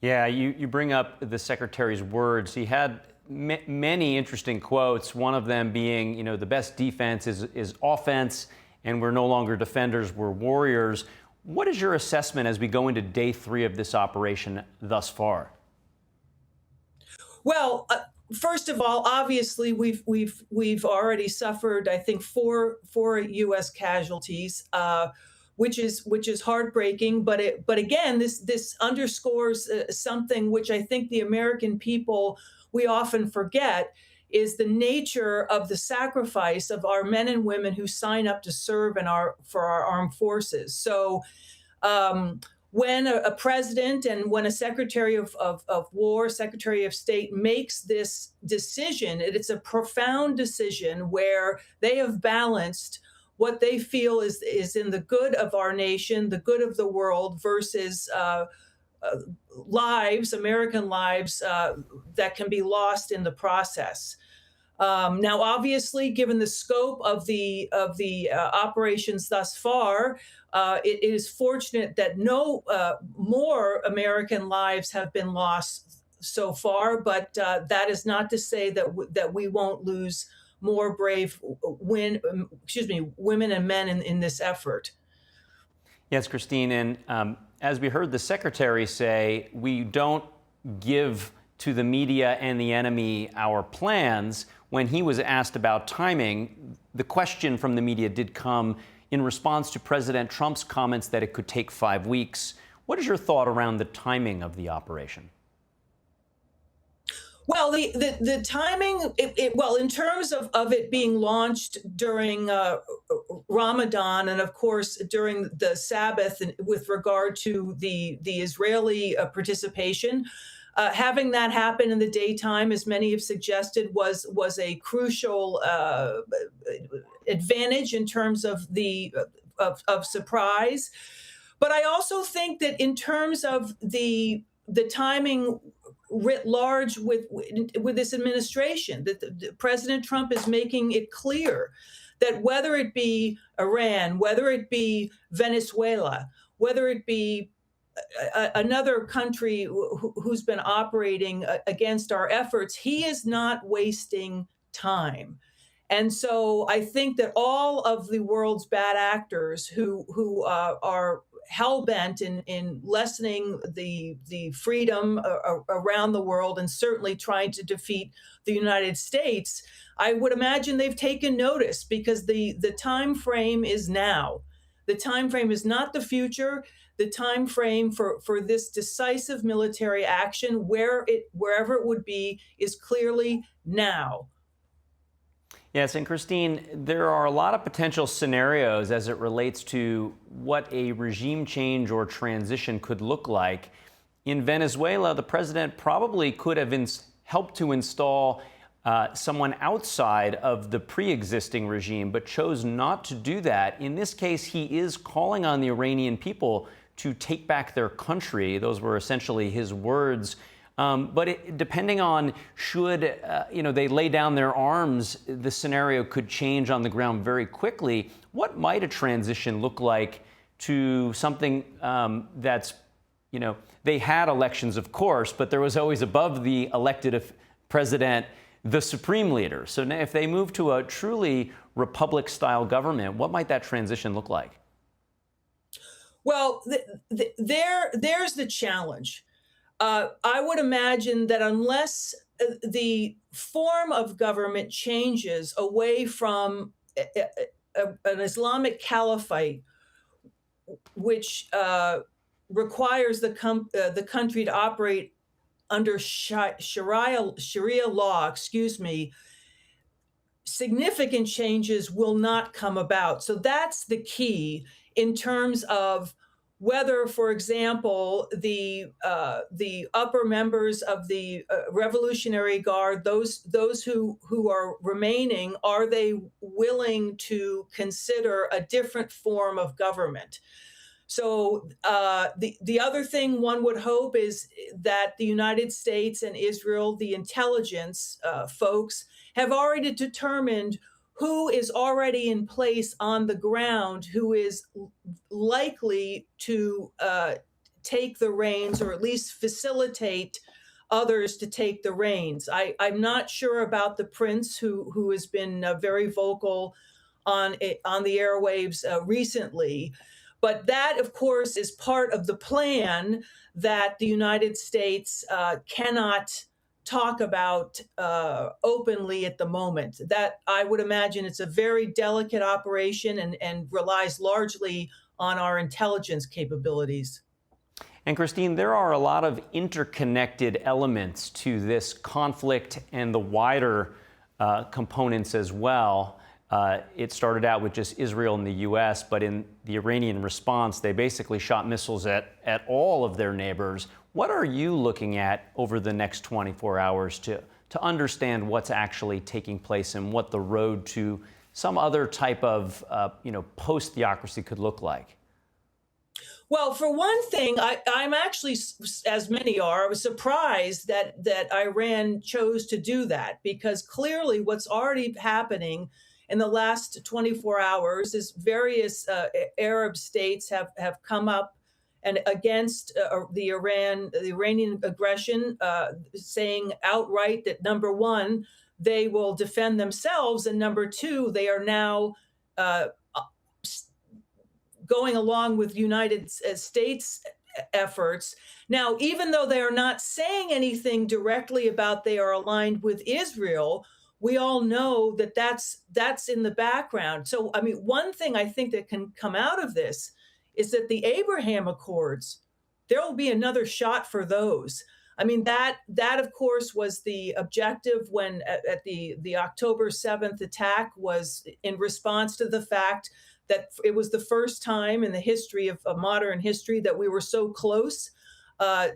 Yeah, you bring up the Secretary's words. He had many interesting quotes, one of them being, the best defense is offense, and we're no longer defenders, we're warriors. What is your assessment as we go into day 3 of this operation thus far? Well, first of all, obviously we've already suffered, I think, four U.S. casualties, which is heartbreaking. But again, this underscores something which I think the American people, we often forget, is the nature of the sacrifice of our men and women who sign up to serve for our armed forces. So when a president and when a Secretary of War, Secretary of State makes this decision, it's a profound decision where they have balanced what they feel is in the good of our nation, the good of the world, versus lives, American lives, that can be lost in the process. Now, obviously, given the scope of the operations thus far, it is fortunate that no more American lives have been lost so far. But that is not to say that we won't lose more brave women and men in this effort. Yes, Christine, and as we heard the Secretary say, we don't give to the media and the enemy our plans. When he was asked about timing, the question from the media did come in response to President Trump's comments that it could take 5 weeks. What is your thought around the timing of the operation? Well, the timing, in terms of it being launched during Ramadan and, of course, during the Sabbath, with regard to the Israeli participation, Having that happen in the daytime, as many have suggested, was a crucial advantage in terms of the of surprise. But I also think that in terms of the timing writ large with this administration, that President Trump is making it clear that whether it be Iran, whether it be Venezuela, whether it be another country who's been operating against our efforts, he is not wasting time. And so I think that all of the world's bad actors who are hell-bent in lessening the freedom around the world and certainly trying to defeat the United States, I would imagine they've taken notice, because the time frame is now. The time frame is not the future. The time frame for this decisive military action, wherever it would be, is clearly now. Yes, and Christine, there are a lot of potential scenarios as it relates to what a regime change or transition could look like. In Venezuela, the president probably could have helped to install someone outside of the pre-existing regime, but chose not to do that. In this case, he is calling on the Iranian people to take back their country. Those were essentially his words. But depending on should they lay down their arms, the scenario could change on the ground very quickly. What might a transition look like to something that's, they had elections, of course, but there was always above the elected president the supreme leader. So now if they move to a truly republic-style government, what might that transition look like? Well, there's the challenge. I would imagine that unless the form of government changes away from an Islamic caliphate, which requires the country to operate under Sharia law, significant changes will not come about. So that's the key in terms of whether, for example, the upper members of the Revolutionary Guard, those who are remaining, are they willing to consider a different form of government? So the other thing one would hope is that the United States and Israel, the intelligence folks, have already determined who is already in place on the ground, who is likely to take the reins, or at least facilitate others to take the reins. I'm not sure about the prince, who has been very vocal on the airwaves recently. But that, of course, is part of the plan that the United States cannot talk about openly at the moment. That, I would imagine, it's a very delicate operation and relies largely on our intelligence capabilities. And Christine, there are a lot of interconnected elements to this conflict and the wider components as well. It started out with just Israel and the U.S., but in the Iranian response, they basically shot missiles at all of their neighbors. What are you looking at over the next 24 hours to understand what's actually taking place and what the road to some other type of post-theocracy could look like? Well, for one thing, I'm actually, as many are, I was surprised that Iran chose to do that, because clearly what's already happening in the last 24 hours is various Arab states have come up and against the Iranian aggression, saying outright that, number one, they will defend themselves, and number two, they are now going along with United States efforts. Now, even though they are not saying anything directly about they are aligned with Israel, we all know that that's in the background. So, I mean, one thing I think that can come out of this is that the Abraham Accords, there will be another shot for those. I mean, that of course was the objective when at the October 7th attack, was in response to the fact that it was the first time in the history of modern history that we were so close uh,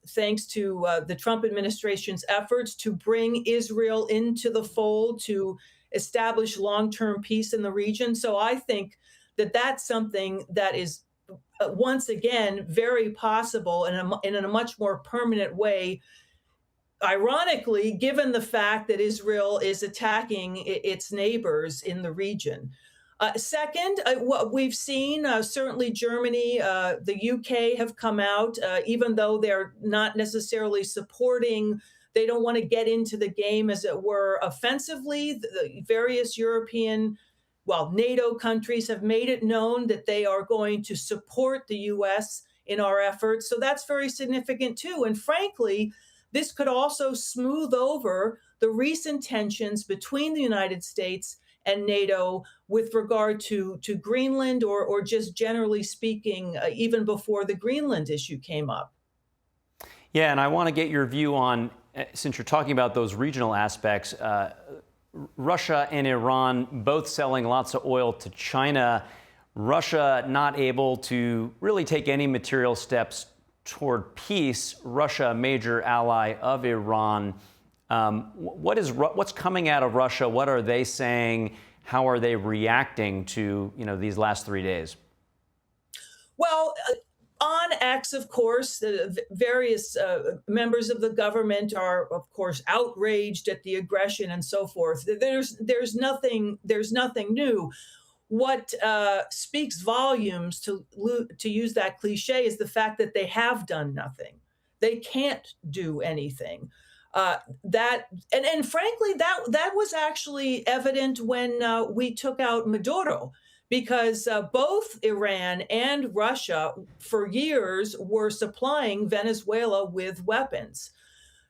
thanks to the Trump administration's efforts to bring Israel into the fold, to establish long-term peace in the region. So I think that that's something that is, once again, very possible in a much more permanent way. Ironically, given the fact that Israel is attacking its neighbors in the region. Second, what we've seen, certainly Germany, the UK have come out, even though they're not necessarily supporting, they don't want to get into the game, as it were, offensively. The various European, NATO countries have made it known that they are going to support the US in our efforts. So that's very significant too. And frankly, this could also smooth over the recent tensions between the United States and NATO with regard to Greenland, or just generally speaking, even before the Greenland issue came up. Yeah, and I want to get your view on, since you're talking about those regional aspects, Russia and Iran both selling lots of oil to China, Russia not able to really take any material steps toward peace, Russia, a major ally of Iran. What's coming out of Russia? What are they saying? How are they reacting to these last 3 days? Well, on X, of course, the various members of the government are, of course, outraged at the aggression and so forth. There's nothing new. What speaks volumes, to use that cliche, is the fact that they have done nothing. They can't do anything. And frankly, that was actually evident when we took out Maduro, because both Iran and Russia for years were supplying Venezuela with weapons.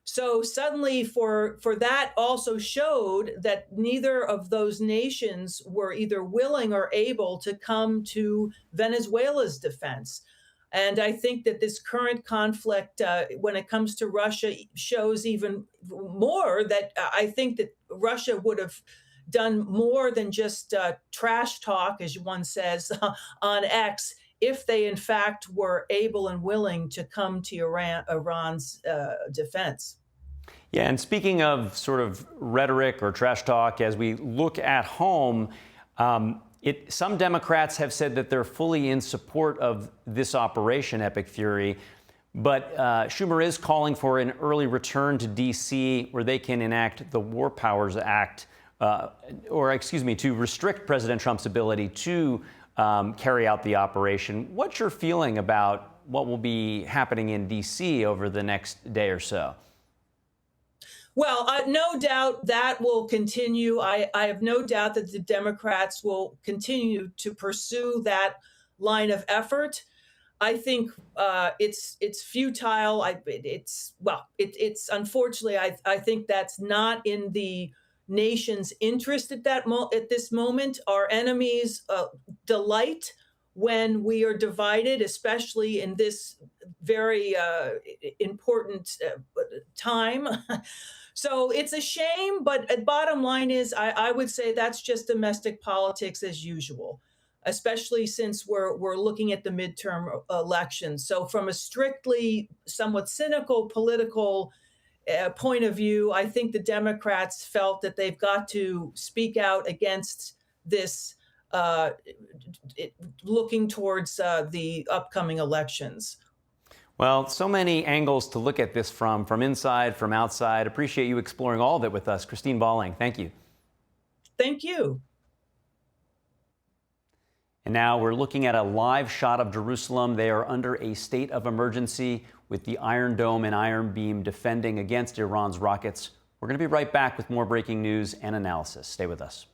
So suddenly for that also showed that neither of those nations were either willing or able to come to Venezuela's defense. And I think that this current conflict, when it comes to Russia, shows even more that I think that Russia would have done more than just trash talk, as one says, on X, if they in fact were able and willing to come to Iran's defense. Yeah, and speaking of sort of rhetoric or trash talk, as we look at home, some Democrats have said that they're fully in support of this operation, Epic Fury, but Schumer is calling for an early return to D.C. where they can enact the War Powers Act, to restrict President Trump's ability to carry out the operation. What's your feeling about what will be happening in D.C. over the next day or so? Well, no doubt that will continue. I have no doubt that the Democrats will continue to pursue that line of effort. I think it's futile. It's unfortunately, I think that's not in the nation's interest at this moment. Our enemies delight when we are divided, especially in this very important time. So it's a shame, but bottom line is, I would say that's just domestic politics as usual, especially since we're looking at the midterm elections. So from a strictly somewhat cynical political point of view, I think the Democrats felt that they've got to speak out against this, looking towards the upcoming elections. Well, so many angles to look at this from inside, from outside. Appreciate you exploring all of it with us. Christine Balling, thank you. Thank you. And now we're looking at a live shot of Jerusalem. They are under a state of emergency with the Iron Dome and Iron Beam defending against Iran's rockets. We're going to be right back with more breaking news and analysis. Stay with us.